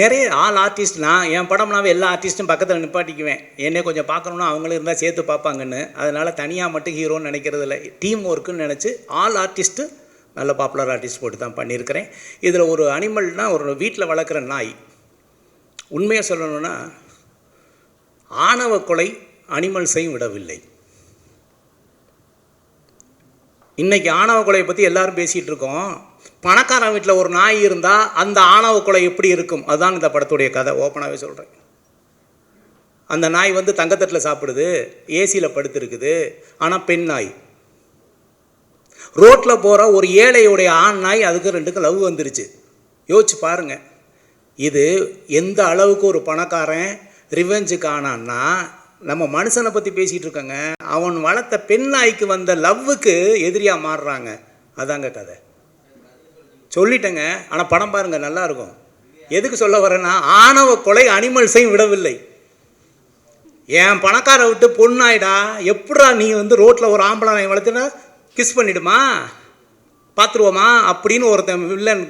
நிறைய ஆல் ஆர்டிஸ்ட். நான் என் படம்னாவே எல்லா ஆர்டிஸ்ட்டும் பக்கத்தில் நிப்பாட்டிக்குவேன். என்னை கொஞ்சம் பார்க்கணுன்னா அவங்களும் இருந்தால் சேர்த்து பார்ப்பாங்கன்னு. அதனால் தனியாக மட்டும் ஹீரோன்னு நினைக்கிறது இல்லை, டீம் ஒர்க்குன்னு நினச்சி ஆல் ஆர்டிஸ்ட்டு நல்ல பாப்புலர் ஆர்டிஸ்ட் போட்டு தான் பண்ணியிருக்கிறேன். இதில் ஒரு அனிமல்னால் ஒரு வீட்டில் வளர்க்குற நாய். உண்மையை சொல்லணுன்னா ஆணவ கொலை அனிமல்ஸையும் விடவில்லை. இன்றைக்கி ஆணவ கொலையை பற்றி எல்லோரும் பேசிகிட்டு இருக்கோம். பணக்காரன் வீட்டில் ஒரு நாய் இருந்தால் அந்த ஆணவ கொலை எப்படி இருக்கும், அதுதான் இந்த படத்துடைய கதை. ஓப்பனாகவே சொல்கிறேன். அந்த நாய் தங்கத்தட்டில் சாப்பிடுது, ஏசியில் படுத்துருக்குது, ஆனால் பெண் நாய். ரோட்டில் போகிற ஒரு ஏழையுடைய ஆண் நாய், அதுக்கு 2க்கும் லவ் வந்துருச்சு. யோசிச்சு பாருங்கள். இது எந்த அளவுக்கு ஒரு பணக்காரன் ரிவெஞ்சுக்கு ஆனான்னா, நம்ம மனுஷனை பற்றி பேசிகிட்டு இருக்கோங்க. அவன் வளர்த்த பெண் நாய்க்கு வந்த லவ்வுக்கு எதிரியாக மாறுறாங்க. அதாங்க கதை. சொல்லிட்டேங்க. ஆனால் படம் பாருங்கள், நல்லாயிருக்கும். எதுக்கு சொல்ல வரேன்னா, ஆணவ கொலை அனிமல்ஸையும் விடவில்லை. என் பணக்கார விட்டு பொண்ணாயிடா, எப்படா நீ ரோட்டில் ஒரு ஆம்பளை நாய் வளர்த்துனா கிஸ் பண்ணிடுமா, பார்த்துருவோமா அப்படின்னு ஒருத்தன் வில்லன்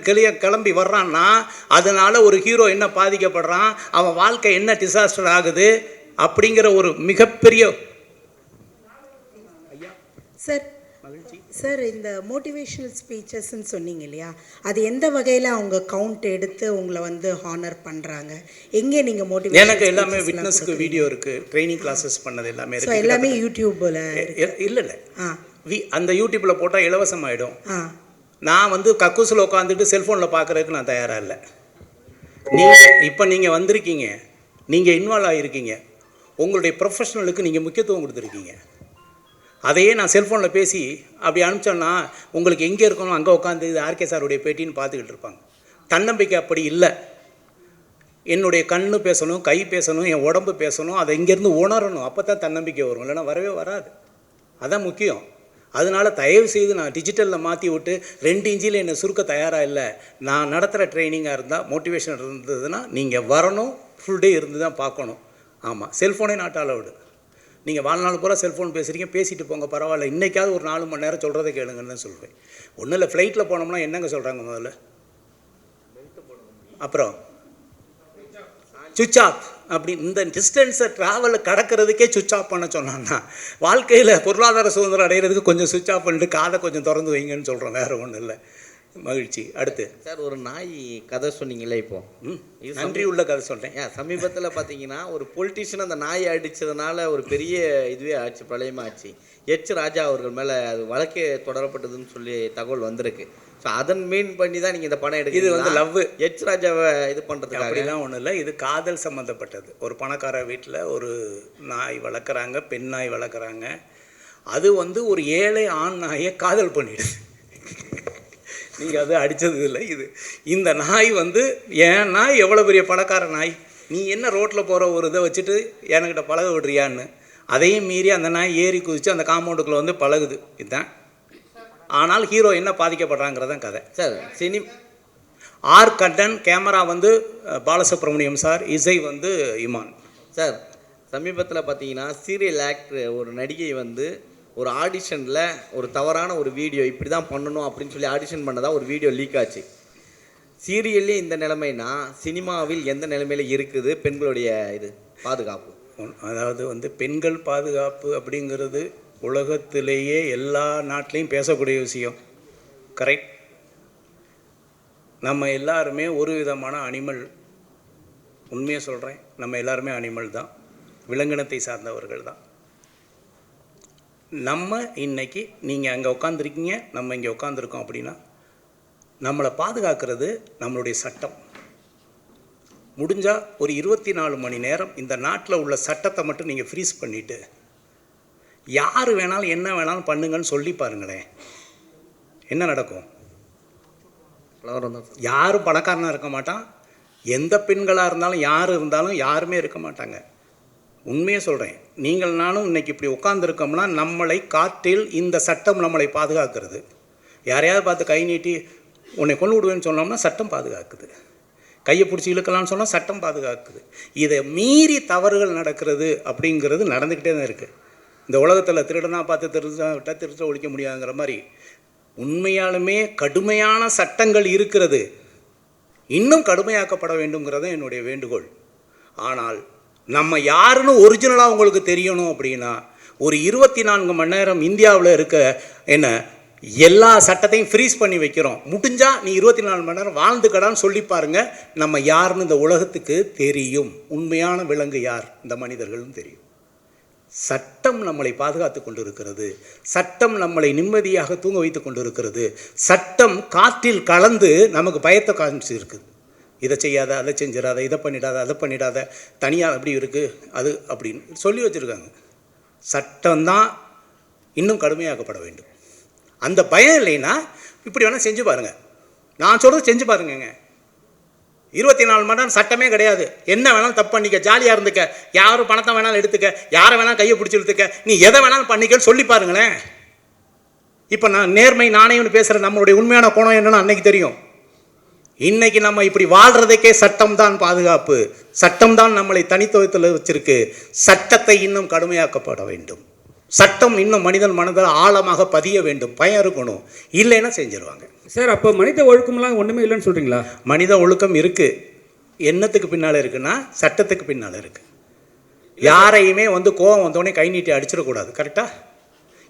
கிளம்பி வர்றான்னா, அதனால் ஒரு ஹீரோ என்ன பாதிக்கப்படுறான், அவன் வாழ்க்கை என்ன டிசாஸ்டர் ஆகுது அப்படிங்கிற ஒரு மிகப்பெரிய. சார், இந்த மோட்டிவேஷனல் ஸ்பீச்சஸ்ன்னு சொன்னீங்க இல்லையா, அது எந்த வகையில் அவங்க கவுண்ட் எடுத்து உங்களை ஹானர் பண்ணுறாங்க? எங்கே நீங்கள் மோட்டிவேஷன்? எனக்கு எல்லாமே விட்னஸ்க்கு வீடியோ இருக்குது, ட்ரைனிங் கிளாஸஸ் பண்ணது எல்லாமே இருக்குது. எல்லாமே யூடியூப்பில் இல்லை அந்த யூடியூப்பில் போட்டால் இலவசமாயிடும். நான் கக்கூசில் உட்காந்துட்டு செல்ஃபோனில் பார்க்குறதுக்கு நான் தயாராக இல்லை. நீங்கள் வந்திருக்கீங்க, நீங்கள் இன்வால்வ் ஆகியிருக்கீங்க, உங்களுடைய ப்ரொஃபஷனலுக்கு நீங்கள் முக்கியத்துவம் கொடுத்துருக்கீங்க. அதையே நான் செல்ஃபோனில் பேசி அப்படி அனுப்பிச்சோன்னா உங்களுக்கு எங்கே இருக்கணும் அங்கே உட்காந்து இது ஆர்கே சாருடைய பேட்டின்னு பார்த்துக்கிட்டு இருப்பாங்க. தன்னம்பிக்கை அப்படி இல்லை. என்னுடைய கண்ணு பேசணும், கை பேசணும், என் உடம்பு பேசணும், அதை இங்கேருந்து உணரணும். அப்போ தான் தன்னம்பிக்கை வரும், இல்லைன்னா வரவே வராது. அதான் முக்கியம். அதனால் தயவு செய்து நான் டிஜிட்டலில் மாற்றி விட்டு 2 இன்ச்சில் என்னை சுருக்க தயாராக இல்லை. நான் நடத்துகிற ட்ரைனிங்காக இருந்தால், மோட்டிவேஷன் இருந்ததுன்னா நீங்கள் வரணும், ஃபுல் டே இருந்து தான் பார்க்கணும். ஆமாம், செல்ஃபோனே நாட் அலவுடு. நீங்கள் வாழ்நாள் பூரா செல்ஃபோன் பேசுகிறீங்க, பேசிட்டு போங்க, பரவாயில்ல. இன்றைக்காவது ஒரு 4 மணி நேரம் சொல்கிறத கேளுங்கன்னு தான் சொல்வேன். ஒன்றும் இல்லை, ஃப்ளைட்டில் போனோம்னா என்னங்க சொல்கிறாங்க முதல்ல, அப்புறம் சுவிட்ச் ஆஃப். அப்படி இந்த டிஸ்டன்ஸை ட்ராவலில் கடக்கிறதுக்கே சுவிட்ச் ஆஃப் பண்ண சொன்னான்னா, வாழ்க்கையில் பொருளாதார சுதந்திரம் அடைகிறதுக்கு கொஞ்சம் சுவிட்ச் ஆஃப் பண்ணிட்டு காதை கொஞ்சம் திறந்து வைங்கன்னு சொல்கிறோம், வேறு ஒன்றும் இல்லை. மகிழ்ச்சி. அடுத்து சார், ஒரு நாய் கதை சொன்னீங்களே, இப்போ நன்றி உள்ள கதை சொல்கிறேன். சமீபத்தில் பார்த்தீங்கன்னா ஒரு பொலிட்டீஷியன் அந்த நாயை அடித்ததுனால ஒரு பெரிய இதுவே ஆச்சு, பிரளயமாக ஆச்சு. எச் ராஜா அவர்கள் மேலே அது வழக்கே தொடரப்பட்டதுன்னு சொல்லி தகவல் வந்திருக்கு. ஸோ அதன் மீன் பண்ணி தான் நீங்கள் இந்த படம் எடுக்க. இது வந்து லவ். எச் ராஜாவை இது பண்ணுறதுக்கு அப்படிலாம் ஒன்றும் இல்லை. இது காதல் சம்மந்தப்பட்டது. ஒரு பணக்கார வீட்டில் ஒரு நாய் வளர்க்குறாங்க, பெண் நாய் வளர்க்குறாங்க. அது வந்து ஒரு ஏழை ஆண் நாயை காதல் பண்ணிடுது. நீங்கள் அது அடித்தது இல்லை. இந்த நாய் வந்து என் நாய் எவ்வளோ பெரிய பணக்கார நாய், நீ என்ன ரோட்டில் போகிற ஒரு இதை வச்சுட்டு என்கிட்ட பழக விடுறியான்னு. அதையும் மீறி அந்த நாய் ஏறி குதித்து அந்த காம்பவுண்டுக்குள்ளே வந்து பழகுது. இதுதான். ஆனால் ஹீரோ என்ன பாதிக்கப்படுறாங்கிறதான் கதை. சார் ஆர் கண்டன், கேமரா வந்து பாலசுப்ரமணியம் சார், இசை வந்து இமான் சார். சமீபத்தில் பார்த்தீங்கன்னா சீரியல் ஆக்டர் ஒரு நடிகை வந்து ஒரு ஆடிஷனில் ஒரு தவறான ஒரு வீடியோ இப்படி தான் பண்ணணும் அப்படின்னு சொல்லி ஆடிஷன் பண்ணதாக ஒரு வீடியோ லீக் ஆச்சு. சீரியல்லே இந்த நிலைமைனா சினிமாவில் எந்த நிலைமையில் இருக்குது பெண்களுடைய இது பாதுகாப்பு? அதாவது வந்து பெண்கள் பாதுகாப்பு அப்படிங்கிறது உலகத்திலேயே எல்லா நாட்டிலையும் பேசக்கூடிய விஷயம். கரெக்ட். நம்ம எல்லாருமே ஒரு விதமான அனிமல். உண்மையை சொல்கிறேன், நம்ம எல்லாருமே அனிமல் தான், விலங்கினத்தை சார்ந்தவர்கள் தான். நம்ம இன்னைக்கு நீங்கள் அங்கே உட்காந்துருக்கீங்க, நம்ம இங்கே உட்காந்துருக்கோம் அப்படின்னா நம்மளை பாதுகாக்கிறது நம்மளுடைய சட்டம். முடிஞ்சால் ஒரு 24 மணி நேரம் இந்த நாட்டில் உள்ள சட்டத்தை மட்டும் நீங்கள் ஃப்ரீஸ் பண்ணிவிட்டு யார் வேணாலும் என்ன வேணாலும் பண்ணுங்கன்னு சொல்லி பாருங்களேன், என்ன நடக்கும்? யாரும் பணக்காரனாக இருக்க மாட்டான். எந்த பெண்களாக இருந்தாலும் யார் இருந்தாலும் யாருமே இருக்க மாட்டாங்க. உண்மையை சொல்கிறேன். நீங்கள் நானும் இன்றைக்கி இப்படி உட்காந்துருக்கோம்னா நம்மளை காற்றில் இந்த சட்டம் நம்மளை பாதுகாக்கிறது. யாரையாவது பார்த்து கை நீட்டி உன்னை கொண்டு விடுவேன்னு சொன்னோம்னா சட்டம் பாதுகாக்குது. கையை பிடிச்சி இழுக்கலான்னு சொன்னால் சட்டம் பாதுகாக்குது. இதை மீறி தவறுகள் நடக்கிறது அப்படிங்கிறது நடந்துக்கிட்டே தான் இருக்குது. இந்த உலகத்தில் திருடனா பார்த்து விட்டால் திருட்ட ஒழிக்க முடியாதுங்கிற மாதிரி உண்மையாலுமே கடுமையான சட்டங்கள் இருக்கிறது. இன்னும் கடுமையாக்கப்பட வேண்டுங்கிறத என்னுடைய வேண்டுகோள். ஆனால் நம்ம யாருன்னு ஒரிஜினலாக உங்களுக்கு தெரியணும் அப்படின்னா ஒரு 24 மணி நேரம் இந்தியாவில் இருக்க என்ன எல்லா சட்டத்தையும் ஃப்ரீஸ் பண்ணி வைக்கிறோம். முடிஞ்சால் நீ 24 மணி நேரம் வாழ்ந்துக்கடான்னு சொல்லி பாருங்கள். நம்ம யாருன்னு இந்த உலகத்துக்கு தெரியும். உண்மையான விலங்கு யார்? இந்த மனிதர்களும் தெரியும். சட்டம் நம்மளை பாதுகாத்து கொண்டு இருக்கிறது. சட்டம் நம்மளை நிம்மதியாக தூங்க வைத்து கொண்டு இருக்கிறது. சட்டம் காற்றில் கலந்து நமக்கு பயத்தை காமிச்சு இருக்குது. இதை செய்யாத, அதை செஞ்சிடாத, இதை பண்ணிடாத, அதை பண்ணிடாத, தனியாக அப்படி இருக்குது அது அப்படின்னு சொல்லி வச்சுருக்காங்க. சட்டம்தான் இன்னும் கடுமையாக்கப்பட வேண்டும். அந்த பயம் இல்லைன்னா இப்படி வேணால் செஞ்சு பாருங்கள். நான் சொல்கிறது செஞ்சு பாருங்கங்க. 24 மணி நேரம் சட்டமே கிடையாது. என்ன வேணாலும் தப்பு பண்ணிக்க, ஜாலியாக இருந்துக்க, யாரும் பணத்தை வேணாலும் எடுத்துக்க, யாரை வேணாலும் கையை பிடிச்சி இழுத்துக்க, நீ எதை வேணாலும் பண்ணிக்கன்னு சொல்லி பாருங்களேன். இப்போ நான் நேர்மை நாணயம்னு பேசுகிற நம்மளுடைய உண்மையான கோணம் என்னன்னு அன்னைக்கு தெரியும். இன்னைக்கு நம்ம இப்படி வாழ்கிறதுக்கே சட்டம் தான் பாதுகாப்பு. சட்டம் தான் நம்மளை தனித்துவத்தில் வச்சிருக்கு. சட்டத்தை இன்னும் கடுமையாக்கப்பட வேண்டும். சட்டம் இன்னும் மனிதன் மனதில் ஆழமாக பதிய வேண்டும். பயம் இருக்கணும், இல்லைன்னா செஞ்சிருவாங்க. சார், அப்போ மனித ஒழுக்கம்லாம் ஒன்றுமே இல்லைன்னு சொல்கிறீங்களா? மனித ஒழுக்கம் இருக்குது. என்னத்துக்கு பின்னால் இருக்குன்னா சட்டத்துக்கு பின்னால் இருக்குது. யாரையுமே வந்து கோபம் வந்தோடனே கை நீட்டி அடிச்சிடக்கூடாது. கரெக்டாக?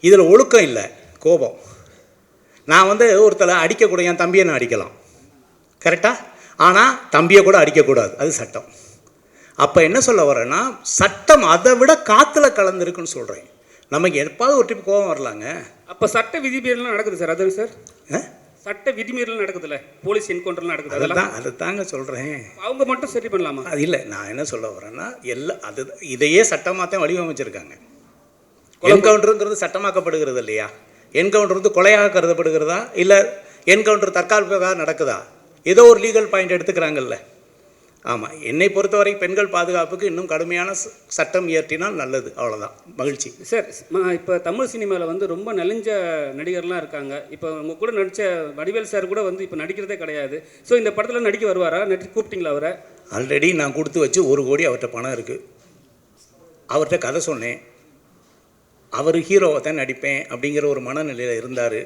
இதில் ஒழுக்கம் இல்லை, கோபம். நான் வந்து ஒருத்தரை அடிக்கக்கூடாது, என் தம்பியை நான் அடிக்கலாம். கரெக்டாக? ஆனால் தம்பியை கூட அடிக்கக்கூடாது, அது சட்டம். அப்போ என்ன சொல்ல வரேன்னா சட்டம் அதை விட காற்றுல கலந்துருக்குன்னு சொல்கிறேன். நமக்கு எப்பாவது ஒரு ட்ரிப் கோபம் வரலாங்க. அப்போ சட்ட விதிமீறலாம் நடக்குது சார். அது சார் சட்ட விதிமீறல் நடக்குதுல்ல, போலீஸ் என்கவுண்டர்லாம் நடக்குது, அதெல்லாம் அதை தாங்க சொல்கிறேன். அவங்க மட்டும் சரி பண்ணலாமா? அது இல்லை, நான் என்ன சொல்ல வரேன்னா அது இதையே சட்டமாக தான் வடிவமைச்சிருக்காங்க. என்கவுண்டருங்கிறது சட்டமாக்கப்படுகிறது இல்லையா? என்கவுண்டர் வந்து கொலையாக கருதப்படுகிறதா, இல்லை என்கவுண்டர் தற்காலிகமாக நடக்குதா? ஏதோ ஒரு லீகல் பாயிண்ட் எடுத்துக்கிறாங்கல்ல. ஆமாம், என்னை பொறுத்தவரை பெண்கள் பாதுகாப்புக்கு இன்னும் கடுமையான சட்டம் இயற்றினால் நல்லது, அவ்வளோதான். மகிழ்ச்சி சார். இப்போ தமிழ் சினிமாவில் வந்து ரொம்ப நலிஞ்ச நடிகர்லாம் இருக்காங்க. இப்போ உங்கள் கூட நடித்த வடிவேல் சார் கூட வந்து இப்போ நடிக்கிறதே கிடையாது. ஸோ இந்த படத்தில் நடிக்க வருவாரா? கூப்பிட்டீங்களா அவரை? ஆல்ரெடி நான் கொடுத்து வச்சு 1 கோடி அவர்கிட்ட பணம் இருக்குது. அவர்கிட்ட கதை சொன்னேன். அவர் ஹீரோவை தான் நடிப்பேன் அப்படிங்கிற ஒரு மனநிலையில் இருந்தார்.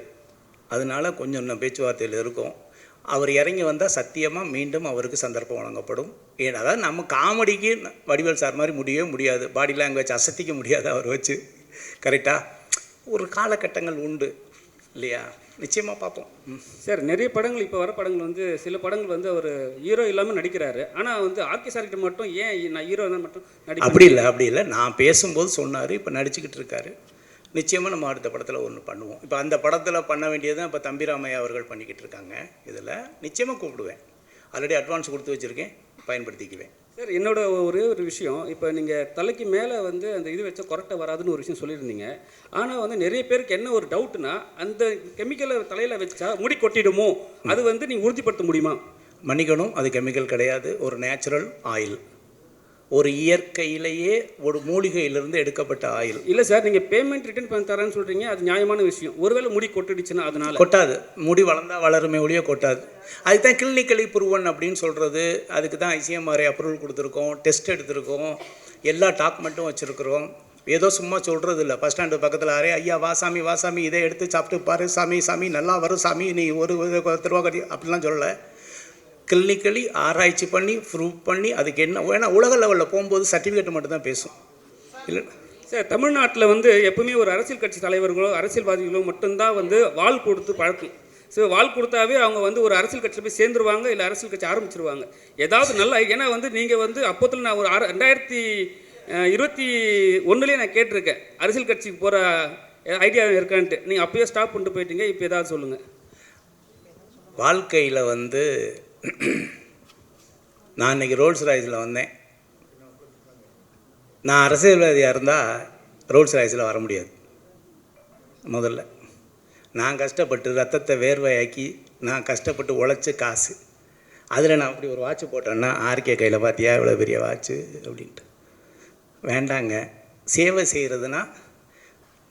அதனால் கொஞ்சம் இன்னும் பேச்சுவார்த்தையில் இருக்கும். அவர் இறங்கி வந்தால் சத்தியமாக மீண்டும் அவருக்கு சந்தர்ப்பம் வழங்கப்படும். அதாவது நம்ம காமெடிக்கு வடிவேல் சார் மாதிரி முடியவே முடியாது. பாடி லாங்குவேஜ் அசத்திக்க முடியாது அவர் வச்சு. கரெக்டாக ஒரு காலகட்டங்கள் உண்டு இல்லையா? நிச்சயமாக பார்ப்போம். சார், நிறைய படங்கள் இப்போ வர படங்கள் வந்து சில படங்கள் வந்து அவர் ஹீரோ இல்லாமல் நடிக்கிறாரு. ஆனால் வந்து ஆர்கே சார்கிட்ட மட்டும் ஏன் நான் ஹீரோ தான் மட்டும் அப்படி இல்லை. நான் பேசும்போது சொன்னார், இப்போ நடிச்சுக்கிட்டு இருக்காரு. நிச்சயமாக நம்ம அடுத்த படத்தில் ஒன்று பண்ணுவோம். இப்போ அந்த படத்தில் பண்ண வேண்டியது இப்போ தம்பிராமையா அவர்கள் பண்ணிக்கிட்டு இருக்காங்க. இதில் நிச்சயமாக கூப்பிடுவேன். ஆல்ரெடி அட்வான்ஸ் கொடுத்து வச்சுருக்கேன், பயன்படுத்திக்குவேன். சார், என்னோட ஒரே ஒரு விஷயம், இப்போ நீங்கள் தலைக்கு மேலே வந்து அந்த இது வச்சா கொரட்டை வராதுன்னு ஒரு விஷயம் சொல்லியிருந்தீங்க. ஆனால் வந்து நிறைய பேருக்கு என்ன ஒரு டவுட்னா, அந்த கெமிக்கலை தலையில் வச்சா முடி கொட்டிடுமோ, அது வந்து நீங்கள் உறுதிப்படுத்த முடியுமா? மன்னிக்கணும், அது கெமிக்கல் கிடையாது, ஒரு நேச்சுரல் ஆயில். ஒரு இயற்கையிலேயே ஒரு மூலிகையிலிருந்து எடுக்கப்பட்ட ஆயில். இல்லை சார், நீங்கள் பேமெண்ட் ரிட்டர்ன் பண்ணி தரேன்னு சொல்கிறீங்க, அது நியாயமான விஷயம். ஒருவேளை முடி கொட்டிடுச்சுன்னா அதனால கொட்டாது. முடி வளர்ந்தால் வளருமே ஒழிய கொட்டாது. அதுக்கு தான் கிளினிக்கலி ப்ரூவன் அப்படின்னு சொல்கிறது. அதுக்கு தான் ICMR அப்ரூவல் கொடுத்துருக்கோம், டெஸ்ட் எடுத்திருக்கோம், எல்லா டாக்குமெண்ட்டும் வச்சுருக்குறோம். ஏதோ சும்மா சொல்கிறது இல்லை. பஸ் ஸ்டாண்டு பக்கத்தில் ஐயா வாசாமி வாசாமி இதை எடுத்து சாப்பிட்டு பாரு சாமி, சாமி நல்லா வரும் சாமி, நீ ஒரு திருவா கட்டி அப்படிலாம் சொல்லலை. கிளினிக்கலி ஆராய்ச்சி பண்ணி ப்ரூவ் பண்ணி அதுக்கு என்ன வேணா உலக லெவலில் போகும்போது சர்டிஃபிகேட் மட்டும் தான் பேசும். இல்லை சார், தமிழ்நாட்டில் வந்து எப்பவுமே ஒரு அரசியல் கட்சி தலைவர்களோ அரசியல்வாதிகளோ மட்டும்தான் வந்து வாள் கொடுத்து பழக்கம். ஸோ வாள் கொடுத்தாவே அவங்க வந்து ஒரு அரசியல் கட்சியில் போய் சேர்ந்துருவாங்க, இல்லை அரசியல் கட்சி ஆரம்பிச்சிருவாங்க. ஏதாவது நல்லா, ஏன்னா வந்து நீங்கள் வந்து அப்போத்தில் நான் ஒரு 2021 நான் கேட்டிருக்கேன் அரசியல் கட்சிக்கு போகிற ஐடியா இருக்கான்ட்டு. நீங்கள் அப்பயே ஸ்டாப் பண்ணிட்டு போயிட்டீங்க. இப்போ ஏதாவது சொல்லுங்கள். வாழ்க்கையில் வந்து நான் இன்றைக்கி ரோல்ஸ் ராய்ஸில் வந்தேன். நான் அரசியல்வாதியாக இருந்தால் ரோல்ஸ் ராய்ஸில் வர முடியாது. முதல்ல நான் கஷ்டப்பட்டு ரத்தத்தை வேர்வையாக்கி நான் கஷ்டப்பட்டு உழைச்ச காசு, அதில் நான் அப்படி ஒரு வாட்ச் போட்டேன்னா ஆர்கே கையில் பார்த்தியா இவ்வளோ பெரிய வாட்ச்சு அப்படின்ட்டு. வேண்டாங்க. சேவை செய்கிறதுனா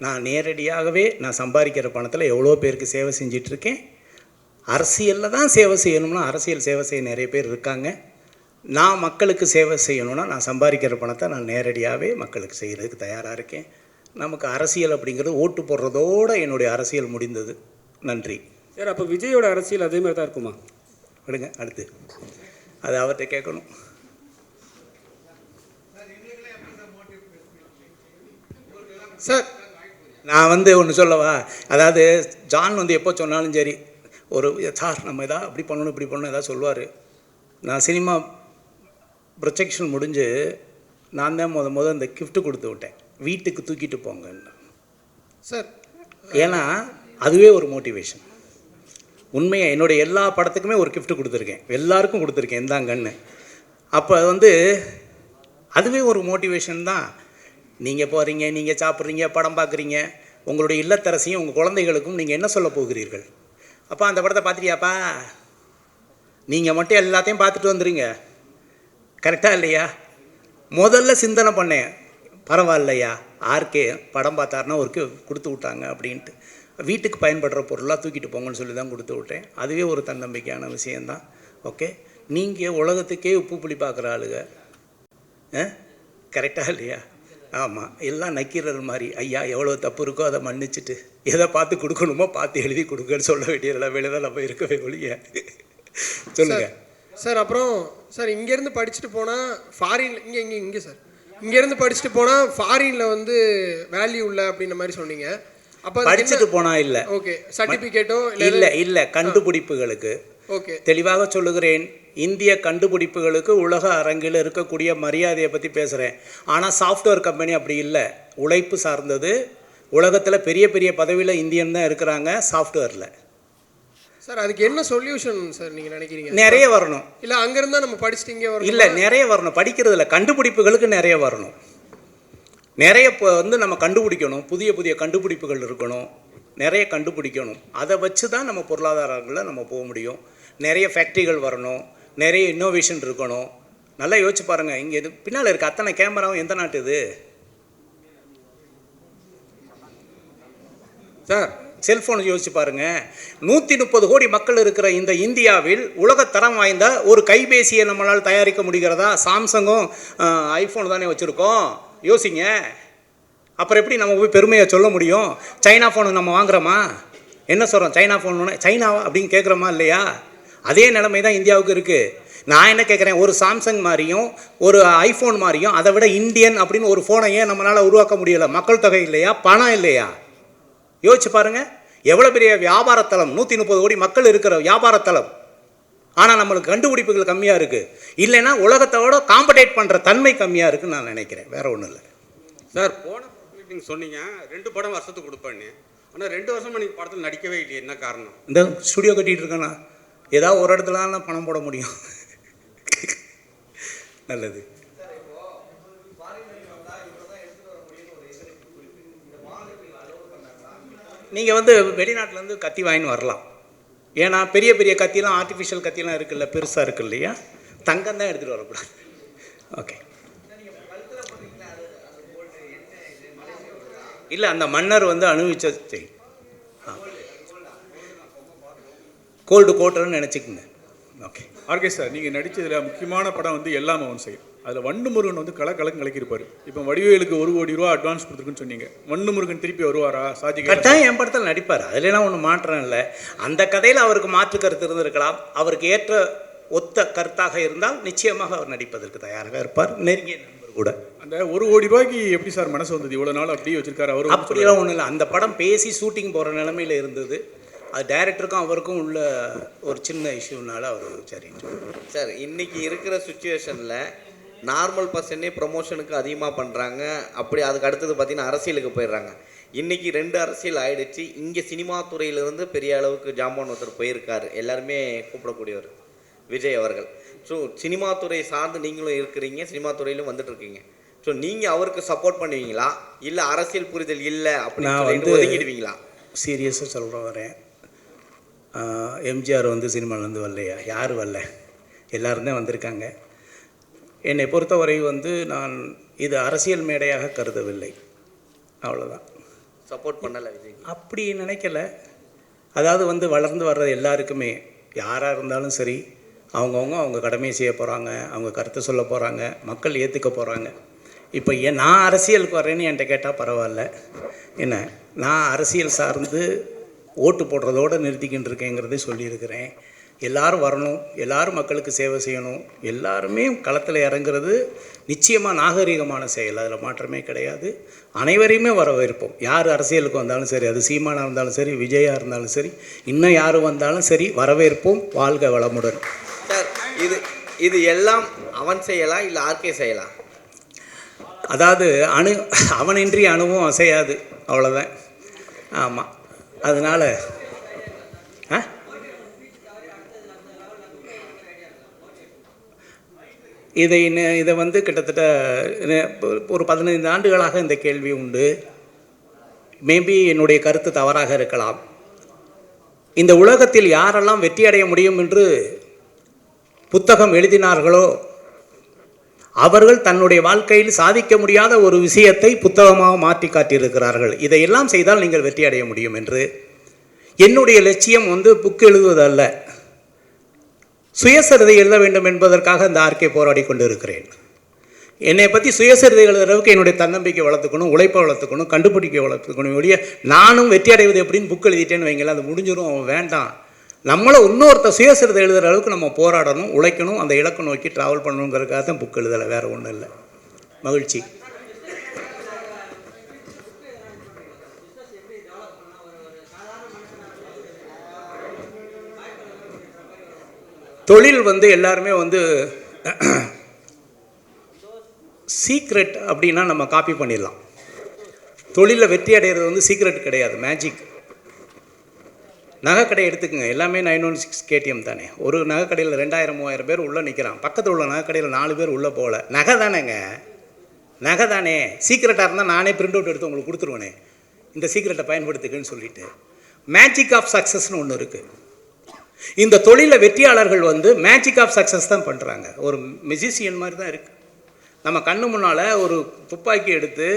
நான் நேரடியாகவே நான் சம்பாதிக்கிற பணத்தில் எவ்வளோ பேருக்கு சேவை செஞ்சிட்ருக்கேன். அரசியலில் தான் சேவை செய்யணும்னா அரசியல் சேவை செய்ய நிறைய பேர் இருக்காங்க. நான் மக்களுக்கு சேவை செய்யணும்னா நான் சம்பாதிக்கிற பணத்தை நான் நேரடியாகவே மக்களுக்கு செய்கிறதுக்கு தயாராக இருக்கேன். நமக்கு அரசியல் அப்படிங்கிறது ஓட்டு போடுறதோடு என்னுடைய அரசியல் முடிந்தது. நன்றி. சார், அப்போ விஜயோட அரசியல் அதே மாதிரி தான் இருக்குமா? விடுங்க, அடுத்து அது அவர்கிட்ட கேட்கணும். சார், நான் வந்து ஒன்று சொல்லவா? அதாவது ஜான் வந்து எப்போ சொன்னாலும் சரி, ஒரு சார் நம்ம எதாவது அப்படி பண்ணணும் இப்படி பண்ணணும் எதாவது சொல்லுவார். நான் சினிமா ப்ரொஜெக்ஷன் முடிஞ்சு நான் தான் முத இந்த கிஃப்ட்டு கொடுத்து விட்டேன், வீட்டுக்கு தூக்கிட்டு போங்கன்னு சார். ஏன்னா அதுவே ஒரு மோட்டிவேஷன். உண்மையாக என்னுடைய எல்லா படத்துக்குமே ஒரு கிஃப்ட்டு கொடுத்துருக்கேன், எல்லாருக்கும் கொடுத்துருக்கேன் இந்தாங்கன்னு. அப்போ வந்து அதுவே ஒரு மோட்டிவேஷன் தான். நீங்கள் போகிறீங்க, நீங்கள் சாப்பிட்றீங்க, படம் பார்க்குறீங்க, உங்களுடைய இல்லத்தரசியும் உங்கள் குழந்தைகளுக்கும் நீங்கள் என்ன சொல்ல போகிறீர்கள்? அப்பா அந்த படத்தை பார்த்துட்டியாப்பா, நீங்கள் மட்டும் எல்லாத்தையும் பார்த்துட்டு வந்துடுங்க, கரெக்டாக இல்லையா? முதல்ல சிந்தனை பண்ணேன், பரவாயில்லையா ஆர்கே படம் பார்த்தாருன்னா ஒரு கொடுத்து விட்டாங்க அப்படின்ட்டு. வீட்டுக்கு பயன்படுற பொருளாக தூக்கிட்டு போங்கன்னு சொல்லி தான் கொடுத்து விட்டேன். அதுவே ஒரு தன்னம்பிக்கையான விஷயந்தான். ஓகே, நீங்கள் உலகத்துக்கே உப்பு புளி பார்க்குற ஆளுங்க, கரெக்டாக இல்லையா? ஆமாம், எல்லாம் நக்கீரர் மாதிரி ஐயா எவ்வளோ தப்பு இருக்கோ அதை மன்னிச்சுட்டு எதை பார்த்து கொடுக்கணுமோ பார்த்து எழுதி கொடுங்கன்னு சொல்ல வேண்டிய நிலைமையில தான் நம்ம இருக்கவே ஒழிய. சொல்லுங்கள் சார். அப்புறம் சார், இங்கேருந்து படிச்சுட்டு போனால் ஃபாரின் இங்கே சார், இங்கேருந்து படிச்சுட்டு போனால் ஃபாரினில் வந்து வேல்யூ இல்லை அப்படின்ற மாதிரி சொன்னீங்க. அப்போ படிச்சுட்டு போனால் இல்லை, ஓகே, சர்டிஃபிகேட்டோ இல்லை கண்டுபிடிப்புகளுக்கு. ஓகே, தெளிவாக சொல்லுகிறேன், இந்திய கண்டுபிடிப்புகளுக்கு உலக அரங்கில் இருக்கக்கூடிய மரியாதையை பற்றி பேசுகிறேன். ஆனால் சாஃப்ட்வேர் கம்பெனி அப்படி இல்லை, உழைப்பு சார்ந்தது. உலகத்தில் பெரிய பெரிய பதவியில் இந்தியன் தான் இருக்கிறாங்க சாஃப்ட்வேரில். சார் அதுக்கு என்ன சொல்யூஷன் சார் நீங்கள் நினைக்கிறீங்க? நிறைய வரணும். இல்லை அங்கேருந்தா நம்ம படிச்சுட்டு இங்கே வரணும்? இல்லை, நிறைய வரணும். படிக்கிறதுல கண்டுபிடிப்புகளுக்கு நிறைய வரணும். நிறைய இப்போ வந்து நம்ம கண்டுபிடிக்கணும். புதிய புதிய கண்டுபிடிப்புகள் இருக்கணும். நிறைய கண்டுபிடிக்கணும். அதை வச்சு தான் நம்ம பொருளாதாரங்களில் நம்ம போக முடியும். நிறைய ஃபேக்ட்ரிகள் வரணும். நிறைய இன்னோவேஷன் இருக்கணும். நல்லா யோசிச்சு பாருங்கள். இங்கே இது பின்னால் இருக்க அத்தனை கேமராவும் எந்த நாட்டு இது சார்? செல்ஃபோன் யோசிச்சு பாருங்கள். 130 கோடி மக்கள் இருக்கிற இந்த இந்தியாவில் உலகத்தரம் வாய்ந்த ஒரு கைபேசியை நம்மளால் தயாரிக்க முடிகிறதா? சாம்சங்கும் ஐஃபோன் தானே வச்சுருக்கோம். யோசிங்க. அப்புறம் எப்படி நம்ம போய் பெருமையை சொல்ல முடியும்? சைனா ஃபோனு நம்ம வாங்குகிறோமா? என்ன சொல்கிறோம்? சைனா ஃபோனு சைனாவா அப்படின்னு கேட்குறோமா இல்லையா? அதே நிலைமை தான் இந்தியாவுக்கு இருக்குது. நான் என்ன கேட்குறேன், ஒரு சாம்சங் மாதிரியும் ஒரு ஐஃபோன் மாதிரியும் அதை விட இந்தியன் அப்படின்னு ஒரு ஃபோனை ஏன் நம்மளால் உருவாக்க முடியலை? மக்கள் தொகை இல்லையா? பணம் இல்லையா? யோசிச்சு பாருங்கள். எவ்வளோ பெரிய வியாபாரத்தலம், 130 கோடி மக்கள் இருக்கிற வியாபாரத்தலம். ஆனால் நம்மளுக்கு கண்டுபிடிப்புகள் கம்மியாக இருக்குது. இல்லைன்னா உலகத்தோட காம்படேட் பண்ணுற தன்மை கம்மியாக இருக்குன்னு நான் நினைக்கிறேன். வேறு ஒன்றும் இல்லை சார். போன மீட்டிங் சொன்னீங்க 2 படம் வருஷத்துக்கு கொடுப்பேன்னு. ஆனால் 2 வருஷமாக நீங்கள் படத்தில் நடிக்கவே இல்லையே, என்ன காரணம்? இந்த ஸ்டுடியோ கட்டிகிட்டு இருக்கேண்ணா. ஏதாவது ஒரு இடத்துல தான் பணம் போட முடியும். நல்லது. நீங்கள் வந்து வெளிநாட்டிலேருந்து கத்தி வாங்கின்னு வரலாம். ஏன்னா பெரிய பெரிய கத்திலாம், ஆர்டிஃபிஷியல் கத்திலாம் இருக்குல்ல, பெருசாக இருக்கு இல்லையா? தங்கம் தான் எடுத்துகிட்டு வரக்கூடாது. ஓகே. இல்லை, அந்த மன்னர் வந்து அனுபவிச்ச கோல்டு கோட்டர்னு நினச்சிக்கோங்க. ஓகே. ஆர்கே சார், நீங்கள் நடித்ததில் முக்கியமான படம் வந்து எல்லாம் அவன் செயல். அதில் வண்டு முருகன் வந்து கலக்கலக்கு கலக்கியிருப்பார். இப்போ வடிவேலுக்கு 1 கோடி ரூபா அட்வான்ஸ் கொடுத்துருக்குன்னு சொன்னீங்க. வண்டு முருகன் திருப்பி வருவாரா? சாஜி கட்டாயம் என் படத்தில் நடிப்பார். அதிலலாம் ஒன்றும் மாற்றம் இல்லை. அந்த கதையில் அவருக்கு மாற்று கருத்து இருந்திருக்கலாம். அவருக்கு ஏற்ற ஒத்த கருத்தாக இருந்தால் நிச்சயமாக அவர் நடிப்பதற்கு தயாராக இருப்பார். நெருங்கிய நண்பர் கூட. அந்த 1 கோடி ரூபாய்க்கு எப்படி சார் மனசு வந்தது? இவ்வளோ நாள் அப்படியே வச்சிருக்காரு அவர்? அப்படியெல்லாம் ஒன்றும் இல்லை. அந்த படம் பேசி ஷூட்டிங் போகிற நிலமையில் இருந்தது. அது டைரக்டருக்கும் அவருக்கும் உள்ள ஒரு சின்ன இஷ்யூனால அவர் சரி. சார், இன்றைக்கி இருக்கிற சுச்சுவேஷனில் நார்மல் பர்சனே ப்ரமோஷனுக்கு அதிகமாக பண்ணுறாங்க. அப்படி அதுக்கு அடுத்தது பார்த்திங்கன்னா அரசியலுக்கு போயிடுறாங்க. இன்றைக்கி 2 அரசியல் ஆயிடுச்சு. இங்கே சினிமா துறையிலேருந்து பெரிய அளவுக்கு ஜாம்பான் ஒருத்தர் போயிருக்கார். எல்லாருமே கூப்பிடக்கூடியவர் விஜய் அவர்கள். ஸோ சினிமா துறை சார்ந்து நீங்களும் இருக்கிறீங்க, சினிமா துறையிலும் வந்துட்டுருக்கீங்க. ஸோ நீங்கள் அவருக்கு சப்போர்ட் பண்ணுவீங்களா, இல்லை அரசியல் புரிதல் இல்லை அப்படின்னு ஒதுங்கிடுவீங்களா? சீரியஸாக சொல்கிற வரேன். எம்ஜிஆர் வந்து சினிமாவிலேருந்து வரலையா? யார் வரல? எல்லோரும் தான் வந்திருக்காங்க. என்னை பொறுத்தவரை வந்து நான் இது அரசியல் மேடையாக கருதவில்லை. அவ்வளோதான். சப்போர்ட் பண்ணலை விஜய் அப்படி நினைக்கல. அதாவது வந்து வளர்ந்து வர்ற எல்லாருக்குமே யாராக இருந்தாலும் சரி, அவங்க கடமையை செய்ய போகிறாங்க, அவங்க கருத்தை சொல்ல போகிறாங்க, மக்கள் ஏற்றுக்க போகிறாங்க. இப்போ நான் அரசியலுக்கு வரேன்னு என்கிட்ட கேட்டால் பரவாயில்ல. என்ன, நான் அரசியல் சார்ந்து ஓட்டு போடுறதோடு நிறுத்திக்கிட்டு இருக்கேங்கிறதே சொல்லியிருக்கிறேன். எல்லோரும் வரணும், எல்லோரும் மக்களுக்கு சேவை செய்யணும், எல்லாருமே களத்தில் இறங்குறது நிச்சயமாக நாகரிகமான செயல். அதில் மாற்றமே கிடையாது. அனைவரையுமே வரவேற்போம். யார் அரசியலுக்கு வந்தாலும் சரி, அது சீமானாக இருந்தாலும் சரி, விஜயாக இருந்தாலும் சரி, இன்னும் யார் வந்தாலும் சரி, வரவேற்போம். வாழ்க வளமுடன். சார், இது எல்லாம் அவன் செய்யலாம் இல்லை ஆர்கே செய்யலாம்? அதாவது அவனின்றி அணுவும் அசையாது, அவ்வளோதான். ஆமாம். அதனால் இதை வந்து கிட்டத்தட்ட ஒரு 15 ஆண்டுகளாக இந்த கேள்வி உண்டு. மேபி என்னுடைய கருத்து தவறாக இருக்கலாம். இந்த உலகத்தில் யாரெல்லாம் வெற்றி அடைய முடியும் என்று புத்தகம் எழுதினார்களோ அவர்கள் தன்னுடைய வாழ்க்கையில் சாதிக்க முடியாத ஒரு விஷயத்தை புத்தகமாக மாற்றி காட்டியிருக்கிறார்கள். இதையெல்லாம் செய்தால் நீங்கள் வெற்றி அடைய முடியும் என்று. என்னுடைய லட்சியம் வந்து புக் எழுதுவதல்ல, சுயசரிதை எழுத வேண்டும் என்பதற்காக இந்த ஆர்கே போராடி கொண்டு இருக்கிறேன். என்னை பற்றி சுயசரிதை எழுதுகிற அளவுக்கு என்னுடைய தன்னம்பிக்கை வளர்த்துக்கணும், உழைப்பை வளர்த்துக்கணும், கண்டுபிடிக்க வளர்த்துக்கணும். ஒழிய நானும் வெற்றி அடைவது எப்படின்னு புக் எழுதிட்டேன்னு வைங்களேன், அது முடிஞ்சிடும். அவன் வேண்டாம். நம்மளை இன்னொருத்த சுயசரிதை எழுதுகிற அளவுக்கு நம்ம போராடணும், உழைக்கணும், அந்த இலக்கை நோக்கி ட்ராவல் பண்ணணுங்கிறதுக்காக தான் புக் எழுதலை, வேறு ஒன்றும் இல்லை. மகிழ்ச்சி. தொழில் வந்து எல்லாருமே வந்து சீக்ரெட் அப்படின்னா நம்ம காப்பி பண்ணிடலாம். தொழிலில் வெற்றி அடைகிறது வந்து சீக்ரெட் கிடையாது, மேஜிக். நகைக்கடை எடுத்துக்கோங்க, எல்லாமே 916 KTM தானே. ஒரு நகைக்கடையில் 2000 3000 பேர் உள்ளே நிற்கிறான், பக்கத்தில் உள்ள நகைக்கடையில் 4 பேர் உள்ளே போகல. நகை தானேங்க, நகை தானே. சீக்கிரட்டாக இருந்தால் நானே பிரிண்ட் அவுட் எடுத்து உங்களுக்கு கொடுத்துருவேனே, இந்த சீக்கிரட்டை பயன்படுத்துக்குன்னு சொல்லிட்டு. மேஜிக் ஆஃப் சக்ஸஸ்னு ஒன்று இருக்குது. இந்த தொழிலில் வெற்றியாளர்கள் வந்து மேஜிக் ஆஃப் சக்ஸஸ் தான் பண்ணுறாங்க. ஒரு மெஜிசியன் மாதிரி தான் இருக்குது. நம்ம கண்ணு முன்னால் ஒரு துப்பாக்கி எடுத்து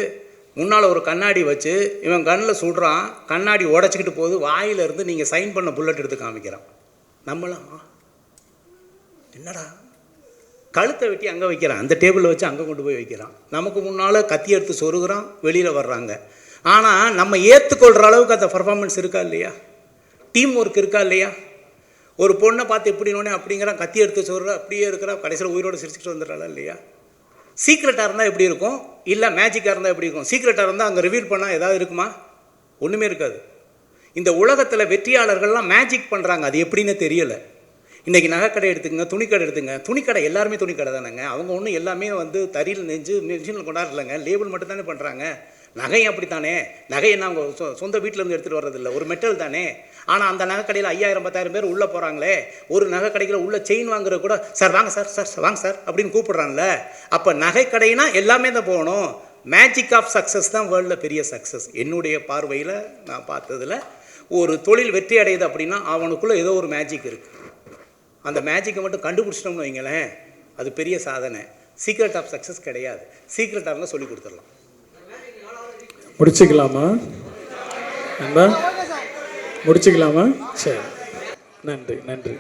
முன்னால் ஒரு கண்ணாடி வச்சு இவன் கண்ணில் சுடுறான், கண்ணாடி உடச்சிக்கிட்டு போகுது, வாயிலிருந்து நீங்கள் சைன் பண்ண புல்லட் எடுத்து காமிக்கிறான். நம்மளாம் என்னடா, கழுத்தை வெட்டி அங்கே வைக்கிறான், அந்த டேபிளில் வச்சு அங்கே கொண்டு போய் வைக்கிறான். நமக்கு முன்னால் கத்தி எடுத்து சொருகிறான், வெளியில் வர்றாங்க. ஆனால் நம்ம ஏற்றுக்கொள்கிற அளவுக்கு அந்த பர்ஃபார்மன்ஸ் இருக்கா இல்லையா, டீம் ஒர்க் இருக்கா இல்லையா. ஒரு பொண்ணை பார்த்து எப்படினோடனே அப்படிங்கிறான், கத்தி எடுத்து சொல்கிற அப்படியே இருக்கிறா, கடைசியில் உயிரோடு சிரிச்சுட்டு வந்துடுறாளா இல்லையா. சீக்ரெட்டாக இருந்தால் எப்படி இருக்கும், இல்லை மேஜிக்காக இருந்தால் எப்படி இருக்கும். சீக்ரெட்டாக இருந்தால் அங்கே ரிவீல் பண்ணால் ஏதாவது இருக்குமா, ஒன்றுமே இருக்காது. இந்த உலகத்தில் வெற்றியாளர்கள்லாம் மேஜிக் பண்ணுறாங்க, அது எப்படின்னு தெரியலை. இன்றைக்கி நகைக்கடை எடுத்துங்க, துணிக்கடை எடுத்துங்க. துணிக்கடை எல்லாருமே துணிக்கடை தானேங்க. அவங்க ஒன்றும் எல்லாமே வந்து தறியில் நெஞ்சு மிஷினில் கொண்டாடலைங்க, லேபிள் மட்டும் தானே பண்ணுறாங்க. நகையும் அப்படித்தானே, நகையை நான் அவங்க சொந்த வீட்டிலேருந்து எடுத்துகிட்டு வர்றதில்லை, ஒரு மெட்டல் தானே. ஆனால் அந்த நகைக்கடையில் 5000 10,000 பேர் உள்ளே போகிறாங்களே, ஒரு நகைக்கடையில் உள்ள செயின் வாங்குற கூட சார் வாங்க சார், சார் வாங்க சார் அப்படின்னு கூப்பிட்றான்ல. அப்போ நகைக்கடைனா எல்லாமே தான் போகணும். மேஜிக் ஆஃப் சக்ஸஸ் தான் வேர்ல்டில் பெரிய சக்ஸஸ். என்னுடைய பார்வையில் நான் பார்த்ததில் ஒரு தொழில் வெற்றி அடையுது அப்படின்னா அவனுக்குள்ளே ஏதோ ஒரு மேஜிக் இருக்குது. அந்த மேஜிக்கை மட்டும் கண்டுபிடிச்சிட்டோம்னு வைங்களேன், அது பெரிய சாதனை. சீக்ரெட் ஆஃப் சக்ஸஸ் கிடையாது. சீக்ரெட்டாக இருந்தால் சொல்லி கொடுத்துடலாம். முடிச்சுக்கலாமா நண்பா, முடிச்சுக்கலாமா? சரி, நன்றி நன்றி.